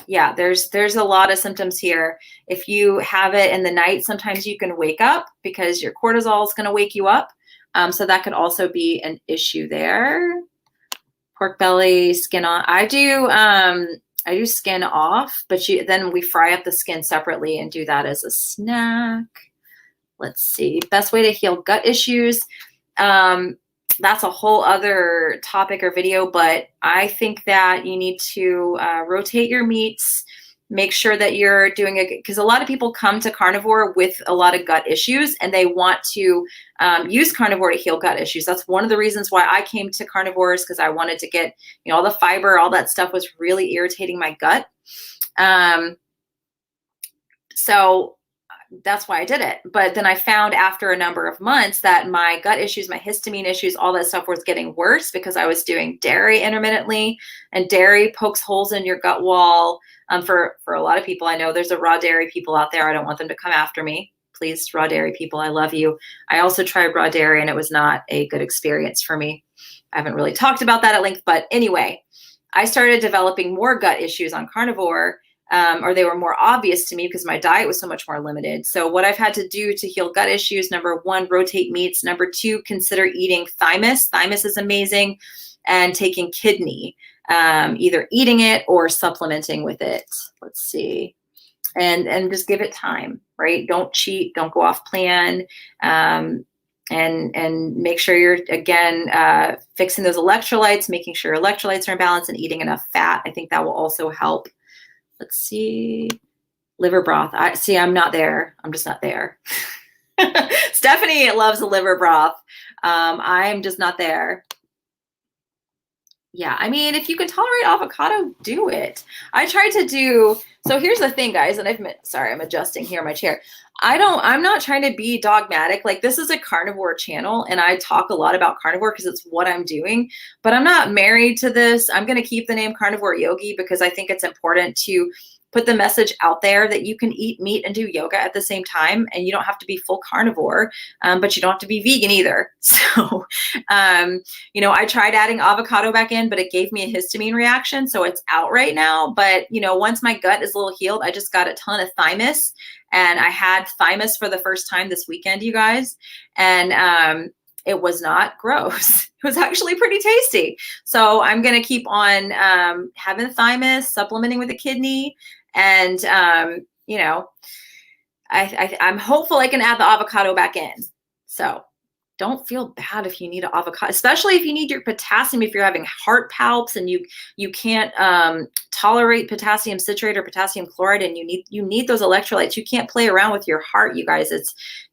Yeah, there's a lot of symptoms here. If you have it in the night, sometimes you can wake up because your cortisol is going to wake you up. So that could also be an issue there. Pork belly, skin on. I do skin off, but then we fry up the skin separately and do that as a snack. Let's see. Best way to heal gut issues. That's a whole other topic or video, but I think that you need to rotate your meats. Make sure that you're doing because a lot of people come to carnivore with a lot of gut issues and they want to use carnivore to heal gut issues. That's one of the reasons why I came to carnivores, because I wanted to get, all the fiber, all that stuff was really irritating my gut. So that's why I did it. But then I found after a number of months that my gut issues, my histamine issues, all that stuff was getting worse because I was doing dairy intermittently, and dairy pokes holes in your gut wall. For a lot of people, I know there's a raw dairy people out there. I don't want them to come after me. Please, raw dairy people, I love you. I also tried raw dairy and it was not a good experience for me. I haven't really talked about that at length, but anyway, I started developing more gut issues on carnivore. Or they were more obvious to me because my diet was so much more limited. So what I've had to do to heal gut issues, number one, rotate meats. Number two, consider eating thymus. Thymus is amazing. And taking kidney, either eating it or supplementing with it. Let's see. And just give it time, right? Don't cheat. Don't go off plan. And make sure you're, again, fixing those electrolytes, making sure electrolytes are in balance, and eating enough fat. I think that will also help. Let's see, liver broth. I'm not there. I'm just not there. Stephanie loves the liver broth. I'm just not there. Yeah, I mean, if you can tolerate avocado, do it. I tried to do, so here's the thing, guys, and I'm adjusting here in my chair. I'm not trying to be dogmatic. Like, this is a carnivore channel and I talk a lot about carnivore because it's what I'm doing, but I'm not married to this. I'm going to keep the name Carnivore Yogi because I think it's important to put the message out there that you can eat meat and do yoga at the same time, and you don't have to be full carnivore, but you don't have to be vegan either. So, I tried adding avocado back in, but it gave me a histamine reaction. So it's out right now. But, once my gut is a little healed, I just got a ton of thymus, and I had thymus for the first time this weekend, you guys. And, it was not gross. It was actually pretty tasty. So I'm going to keep on having thymus, supplementing with a kidney. And, I'm hopeful I can add the avocado back in. So don't feel bad if you need an avocado, especially if you need your potassium, if you're having heart palps and you can't tolerate potassium citrate or potassium chloride, and you need those electrolytes. You can't play around with your heart, you guys.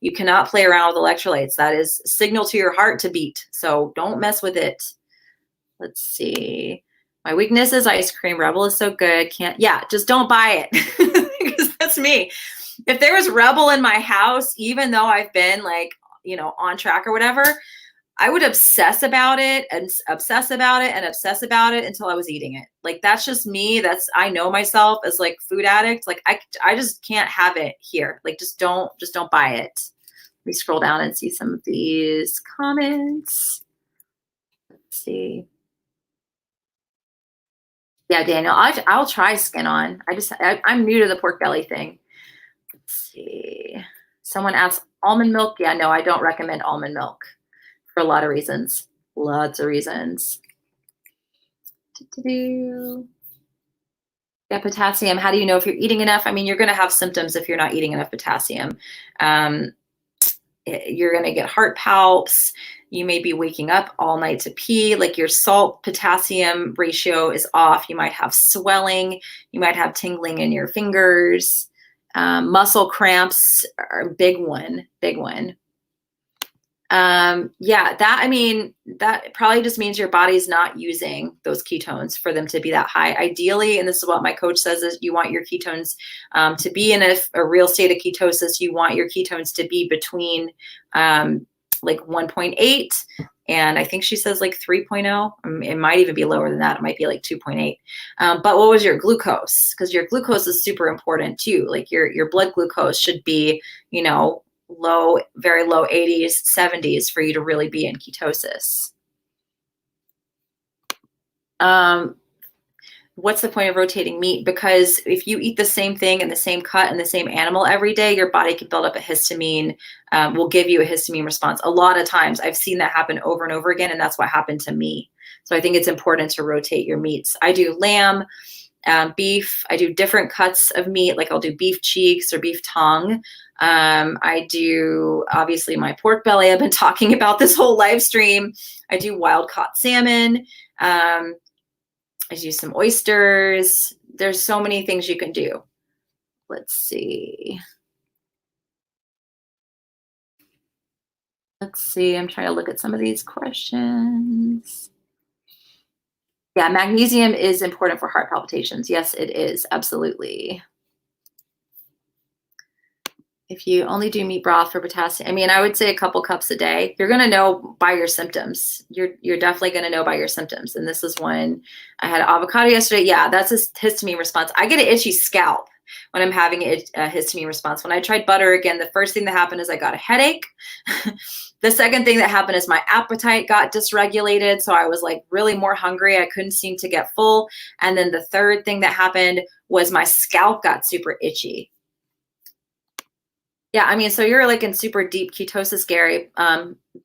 You cannot play around with electrolytes. That is a signal to your heart to beat. So don't mess with it. Let's see. My weakness is ice cream. Rebel is so good. Just don't buy it because that's me. If there was Rebel in my house, even though I've been like, on track or whatever, I would obsess about it and obsess about it and obsess about it until I was eating it. Like, that's just me. I know myself as like food addict. Like I just can't have it here. Like, just don't buy it. Let me scroll down and see some of these comments. Let's see. Yeah, Daniel, I'll try skin on. I'm new to the pork belly thing. Let's see. Someone asked almond milk. Yeah, no, I don't recommend almond milk for a lot of reasons. Lots of reasons. Yeah, potassium. How do you know if you're eating enough? I mean, you're going to have symptoms if you're not eating enough potassium. You're going to get heart palps. You may be waking up all night to pee. Like, your salt potassium ratio is off. You might have swelling. You might have tingling in your fingers. Muscle cramps are a big one. That probably just means your body's not using those ketones for them to be that high. Ideally, and this is what my coach says, is you want your ketones to be in a real state of ketosis. You want your ketones to be between like 1.8. And I think she says like 3.0. It might even be lower than that. It might be like 2.8. But what was your glucose? Because your glucose is super important too. Like your blood glucose should be, you know, low, very low 80s, 70s for you to really be in ketosis. What's the point of rotating meat? Because if you eat the same thing and the same cut and the same animal every day, your body can build up a histamine, will give you a histamine response. A lot of times I've seen that happen over and over again, and that's what happened to me. So I think it's important to rotate your meats. I do lamb, beef. I do different cuts of meat, like I'll do beef cheeks or beef tongue. I do obviously my pork belly. I've been talking about this whole live stream. I do wild caught salmon. I use some oysters. There's so many things you can do. Let's see. I'm trying to look at some of these questions. Yeah, magnesium is important for heart palpitations. Yes, it is. Absolutely. If you only do meat broth for potassium, I mean, I would say a couple cups a day. You're going to know by your symptoms. You're definitely going to know by your symptoms. And this is when I had avocado yesterday. Yeah, that's a histamine response. I get an itchy scalp when I'm having a histamine response. When I tried butter again, the first thing that happened is I got a headache. The second thing that happened is my appetite got dysregulated. So I was like really more hungry. I couldn't seem to get full. And then the third thing that happened was my scalp got super itchy. Yeah, I mean, so you're like in super deep ketosis, Gary,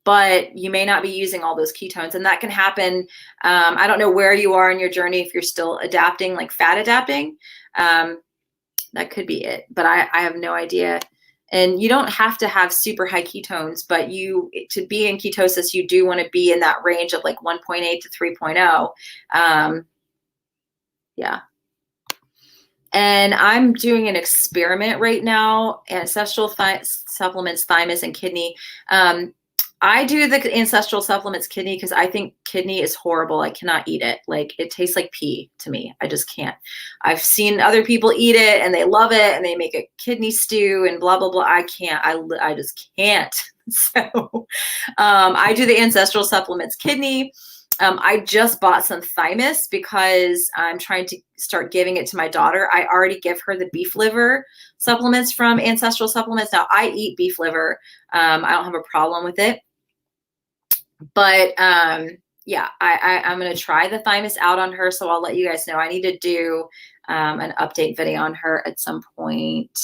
but you may not be using all those ketones, and that can happen. I don't know where you are in your journey, if you're still adapting, like fat adapting. That could be it, but I have no idea. And you don't have to have super high ketones, but to be in ketosis, you do want to be in that range of like 1.8 to 3.0. Yeah. And I'm doing an experiment right now, ancestral supplements, thymus, and kidney. I do the ancestral supplements kidney because I think kidney is horrible. I cannot eat it. Like, it tastes like pee to me. I just can't. I've seen other people eat it and they love it and they make a kidney stew and blah, blah, blah. I can't. I just can't. So I do the ancestral supplements kidney. I just bought some thymus because I'm trying to start giving it to my daughter. I already give her the beef liver supplements from Ancestral Supplements. Now, I eat beef liver. I don't have a problem with it. But yeah, I'm going to try the thymus out on her. So I'll let you guys know. I need to do an update video on her at some point.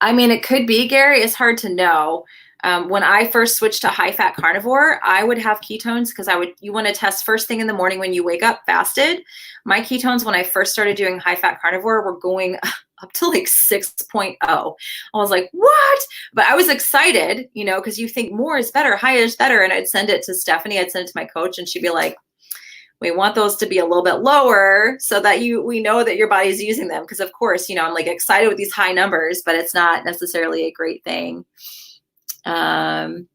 I mean, it could be, Gary. It's hard to know. When I first switched to high-fat carnivore, I would have ketones because you want to test first thing in the morning when you wake up fasted. My ketones, when I first started doing high-fat carnivore, were going up to like 6.0. I was like, what? But I was excited, you know, because you think more is better, higher is better. And I'd send it to Stephanie. I'd send it to my coach, and she'd be like, we want those to be a little bit lower so that we know that your body's using them. Because of course, you know, I'm like excited with these high numbers, but it's not necessarily a great thing. Let's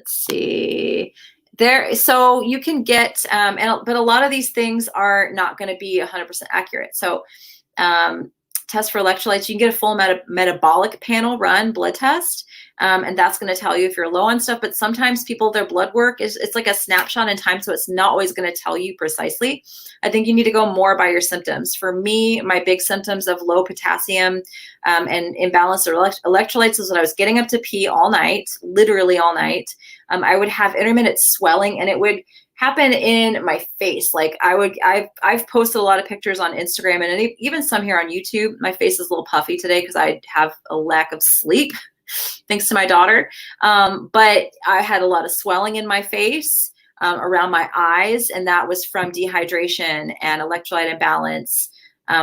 see there. So you can get, but a lot of these things are not going to be 100% accurate. So, test for electrolytes, you can get a full metabolic panel run blood test. And that's going to tell you if you're low on stuff, but sometimes their blood work it's like a snapshot in time. So it's not always going to tell you precisely. I think you need to go more by your symptoms. For me, my big symptoms of low potassium, and imbalanced electrolytes is when I was getting up to pee all night, literally all night. I would have intermittent swelling, and it would happen in my face. Like I've posted a lot of pictures on Instagram and even some here on YouTube. My face is a little puffy today because I have a lack of sleep. Thanks to my daughter. But I had a lot of swelling in my face, around my eyes, and that was from dehydration and electrolyte imbalance.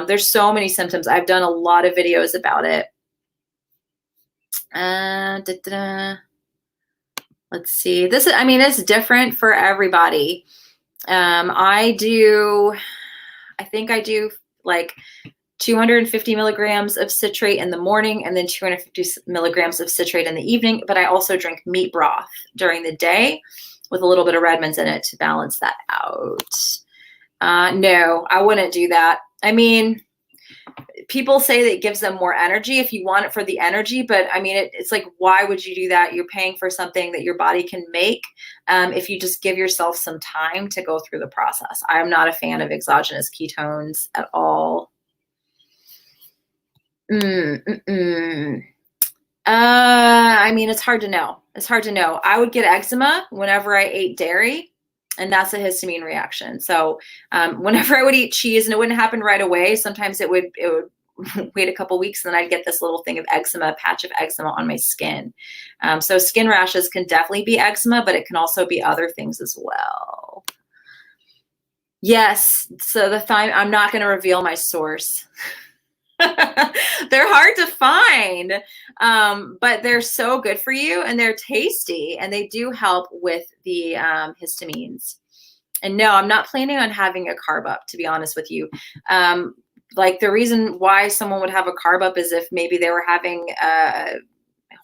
There's so many symptoms. I've done a lot of videos about it. Let's see. It's different for everybody. I think I do like 250 milligrams of citrate in the morning and then 250 milligrams of citrate in the evening. But I also drink meat broth during the day with a little bit of Redmond's in it to balance that out. No, I wouldn't do that. I mean, people say that it gives them more energy if you want it for the energy, but I mean, it's like, why would you do that? You're paying for something that your body can make if you just give yourself some time to go through the process. I'm not a fan of exogenous ketones at all. I mean, it's hard to know. It's hard to know. I would get eczema whenever I ate dairy, and that's a histamine reaction. So whenever I would eat cheese, and it wouldn't happen right away, sometimes it would wait a couple weeks, and then I'd get this little thing of eczema, patch of eczema on my skin. So skin rashes can definitely be eczema, but it can also be other things as well. Yes. So the thyme, I'm not going to reveal my source. They're hard to find, but they're so good for you, and they're tasty, and they do help with the histamines. And no, I'm not planning on having a carb up, to be honest with you. Like the reason why someone would have a carb up is if maybe they were having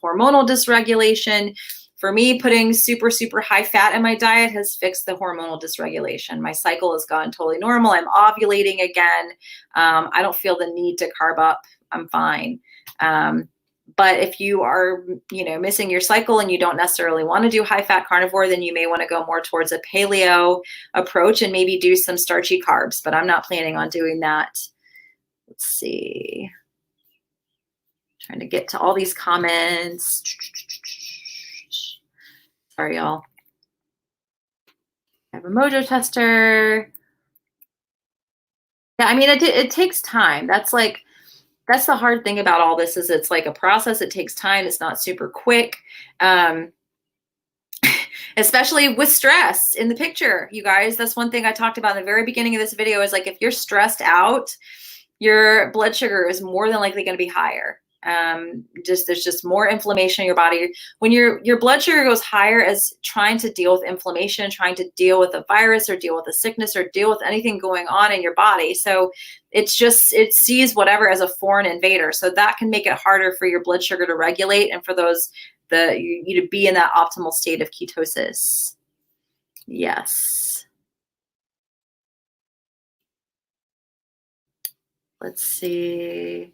hormonal dysregulation. For me, putting super, super high fat in my diet has fixed the hormonal dysregulation. My cycle has gone totally normal. I'm ovulating again. I don't feel the need to carb up. I'm fine. But if you are, missing your cycle and you don't necessarily want to do high fat carnivore, then you may want to go more towards a paleo approach and maybe do some starchy carbs, but I'm not planning on doing that. Let's see. Trying to get to all these comments. Sorry, y'all. I have a mojo tester. Yeah, I mean, it takes time. That's the hard thing about all this is it's like a process. It takes time. It's not super quick. Especially with stress in the picture, you guys. That's one thing I talked about in the very beginning of this video is like, if you're stressed out, your blood sugar is more than likely going to be higher. There's just more inflammation in your body. When your blood sugar goes higher as trying to deal with inflammation, trying to deal with a virus or deal with a sickness or deal with anything going on in your body. So it sees whatever as a foreign invader. So that can make it harder for your blood sugar to regulate and for you to be in that optimal state of ketosis. Yes. Let's see.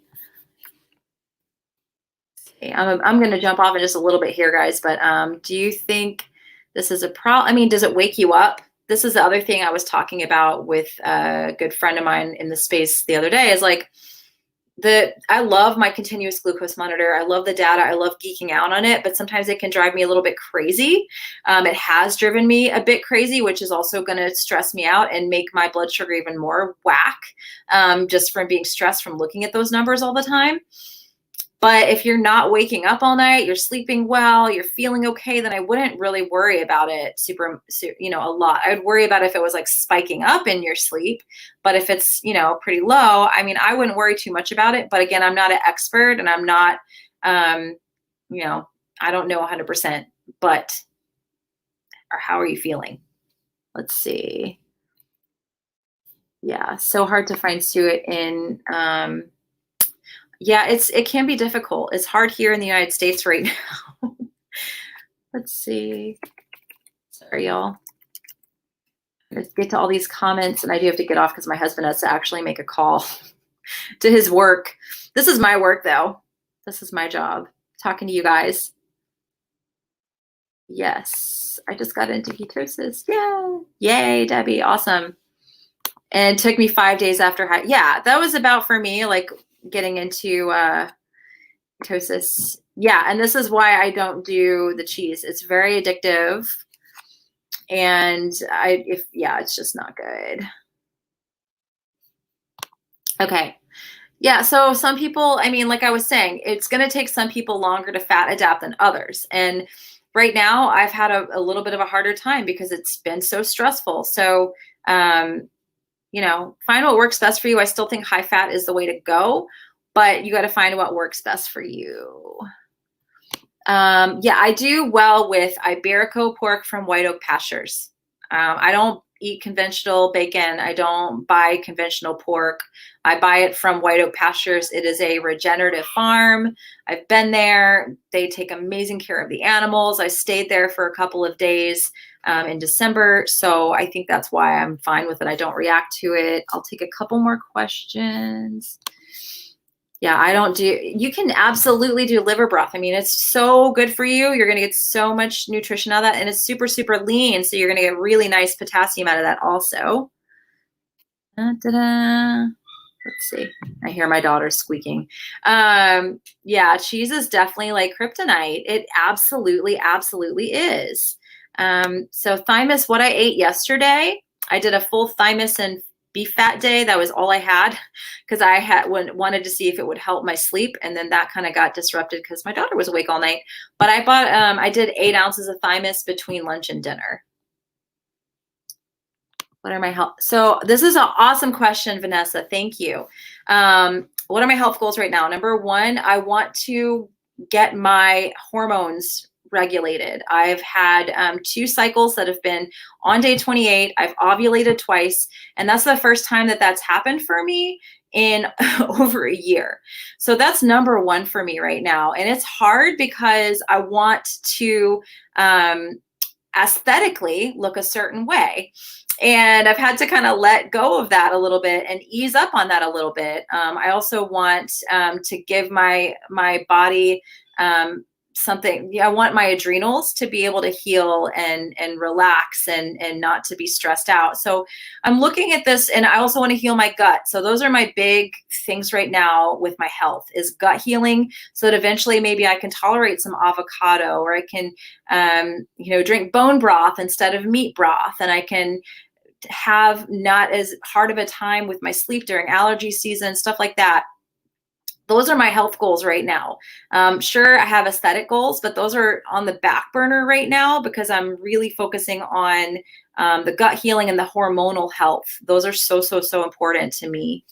I'm going to jump off in just a little bit here, guys, but do you think this is a problem? I mean, does it wake you up? This is the other thing I was talking about with a good friend of mine in the space the other day is like, I love my continuous glucose monitor. I love the data. I love geeking out on it, but sometimes it can drive me a little bit crazy. It has driven me a bit crazy, which is also going to stress me out and make my blood sugar even more whack, just from being stressed from looking at those numbers all the time. But if you're not waking up all night, you're sleeping well, you're feeling okay, then I wouldn't really worry about it a lot. I would worry about if it was like spiking up in your sleep. But if it's, pretty low, I mean, I wouldn't worry too much about it. But again, I'm not an expert and I'm not, I don't know 100%, but how are you feeling? Let's see. Yeah, so hard to find suet in, yeah, it can be difficult. It's hard here in the United States right now. Let's see. Sorry, y'all. Let's get to all these comments, and I do have to get off because my husband has to actually make a call to his work. This is my work, though. This is my job, talking to you guys. Yes, I just got into ketosis. Yeah. Yay, Debbie. Awesome. And it took me 5 days after. Yeah, that was about for me, like, getting into ketosis. Yeah, and this is why I don't do the cheese. It's very addictive, and it's just not good. Okay. Yeah, so some people, I mean, like I was saying, it's going to take some people longer to fat adapt than others. And right now I've had a little bit of a harder time because it's been so stressful. So, find what works best for you. I still think high fat is the way to go, but you got to find what works best for you. Yeah, I do well with Iberico pork from White Oak Pastures. I don't eat conventional bacon. I don't buy conventional pork. I buy it from White Oak Pastures. It is a regenerative farm. I've been there. They take amazing care of the animals. I stayed there for a couple of days in December. So I think that's why I'm fine with it. I don't react to it. I'll take a couple more questions. Yeah, I don't do, you can absolutely do liver broth. I mean, it's so good for you. You're going to get so much nutrition out of that, and it's super, super lean. So you're going to get really nice potassium out of that also. Da-da-da. Let's see. I hear my daughter squeaking. Yeah, cheese is definitely like kryptonite. It absolutely, absolutely is. So thymus, what I ate yesterday, I did a full thymus and beef fat day. That was all I had because I wanted to see if it would help my sleep. And then that kind of got disrupted because my daughter was awake all night. But I did 8 ounces of thymus between lunch and dinner. What are my health? So this is an awesome question, Vanessa. Thank you. What are my health goals right now? Number one, I want to get my hormones regulated. I've had 2 cycles that have been on day 28. I've ovulated twice, and that's the first time that that's happened for me in over a year. So that's number one for me right now. And it's hard because I want to aesthetically look a certain way. And I've had to kind of let go of that a little bit and ease up on that a little bit. I also want to give my body something. Yeah, I want my adrenals to be able to heal and relax and not to be stressed out. So I'm looking at this, and I also want to heal my gut. So those are my big things right now with my health, is gut healing, so that eventually maybe I can tolerate some avocado, or I can drink bone broth instead of meat broth, and I can have not as hard of a time with my sleep during allergy season, stuff like that. Those are my health goals right now. Sure, I have aesthetic goals, but those are on the back burner right now because I'm really focusing on the gut healing and the hormonal health. Those are so, so, so important to me.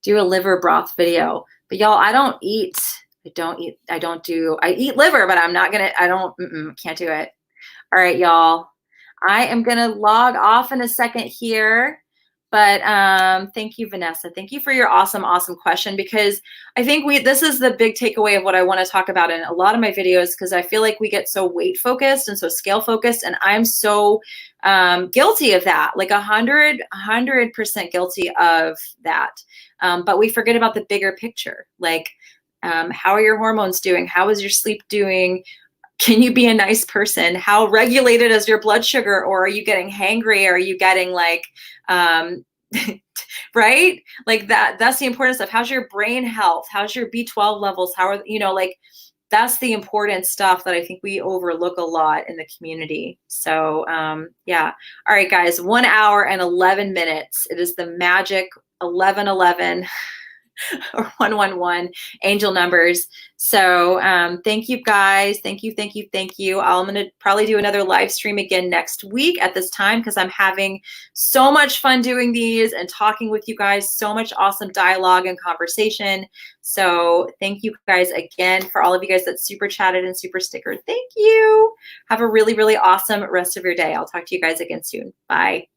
Do a liver broth video. But y'all, I eat liver, but can't do it. All right, y'all. I am going to log off in a second here, but thank you, Vanessa. Thank you for your awesome, awesome question, because I think this is the big takeaway of what I want to talk about in a lot of my videos, because I feel like we get so weight focused and so scale focused, and I'm so guilty of that, like 100% guilty of that. But we forget about the bigger picture, like how are your hormones doing? How is your sleep doing? Can you be a nice person? How regulated is your blood sugar? Or are you getting hangry? Are you getting like, right? Like that's the important stuff. How's your brain health? How's your B12 levels? How are, like, that's the important stuff that I think we overlook a lot in the community. So yeah. All right, guys, 1 hour and 11 minutes. It is the magic 1111. Or 111 angel numbers. So thank you, guys. Thank you. I'm going to probably do another live stream again next week at this time, because I'm having so much fun doing these and talking with you guys. So much awesome dialogue and conversation. So thank you guys again, for all of you guys that super chatted and super stickered. Thank you. Have a really, really awesome rest of your day. I'll talk to you guys again soon. Bye.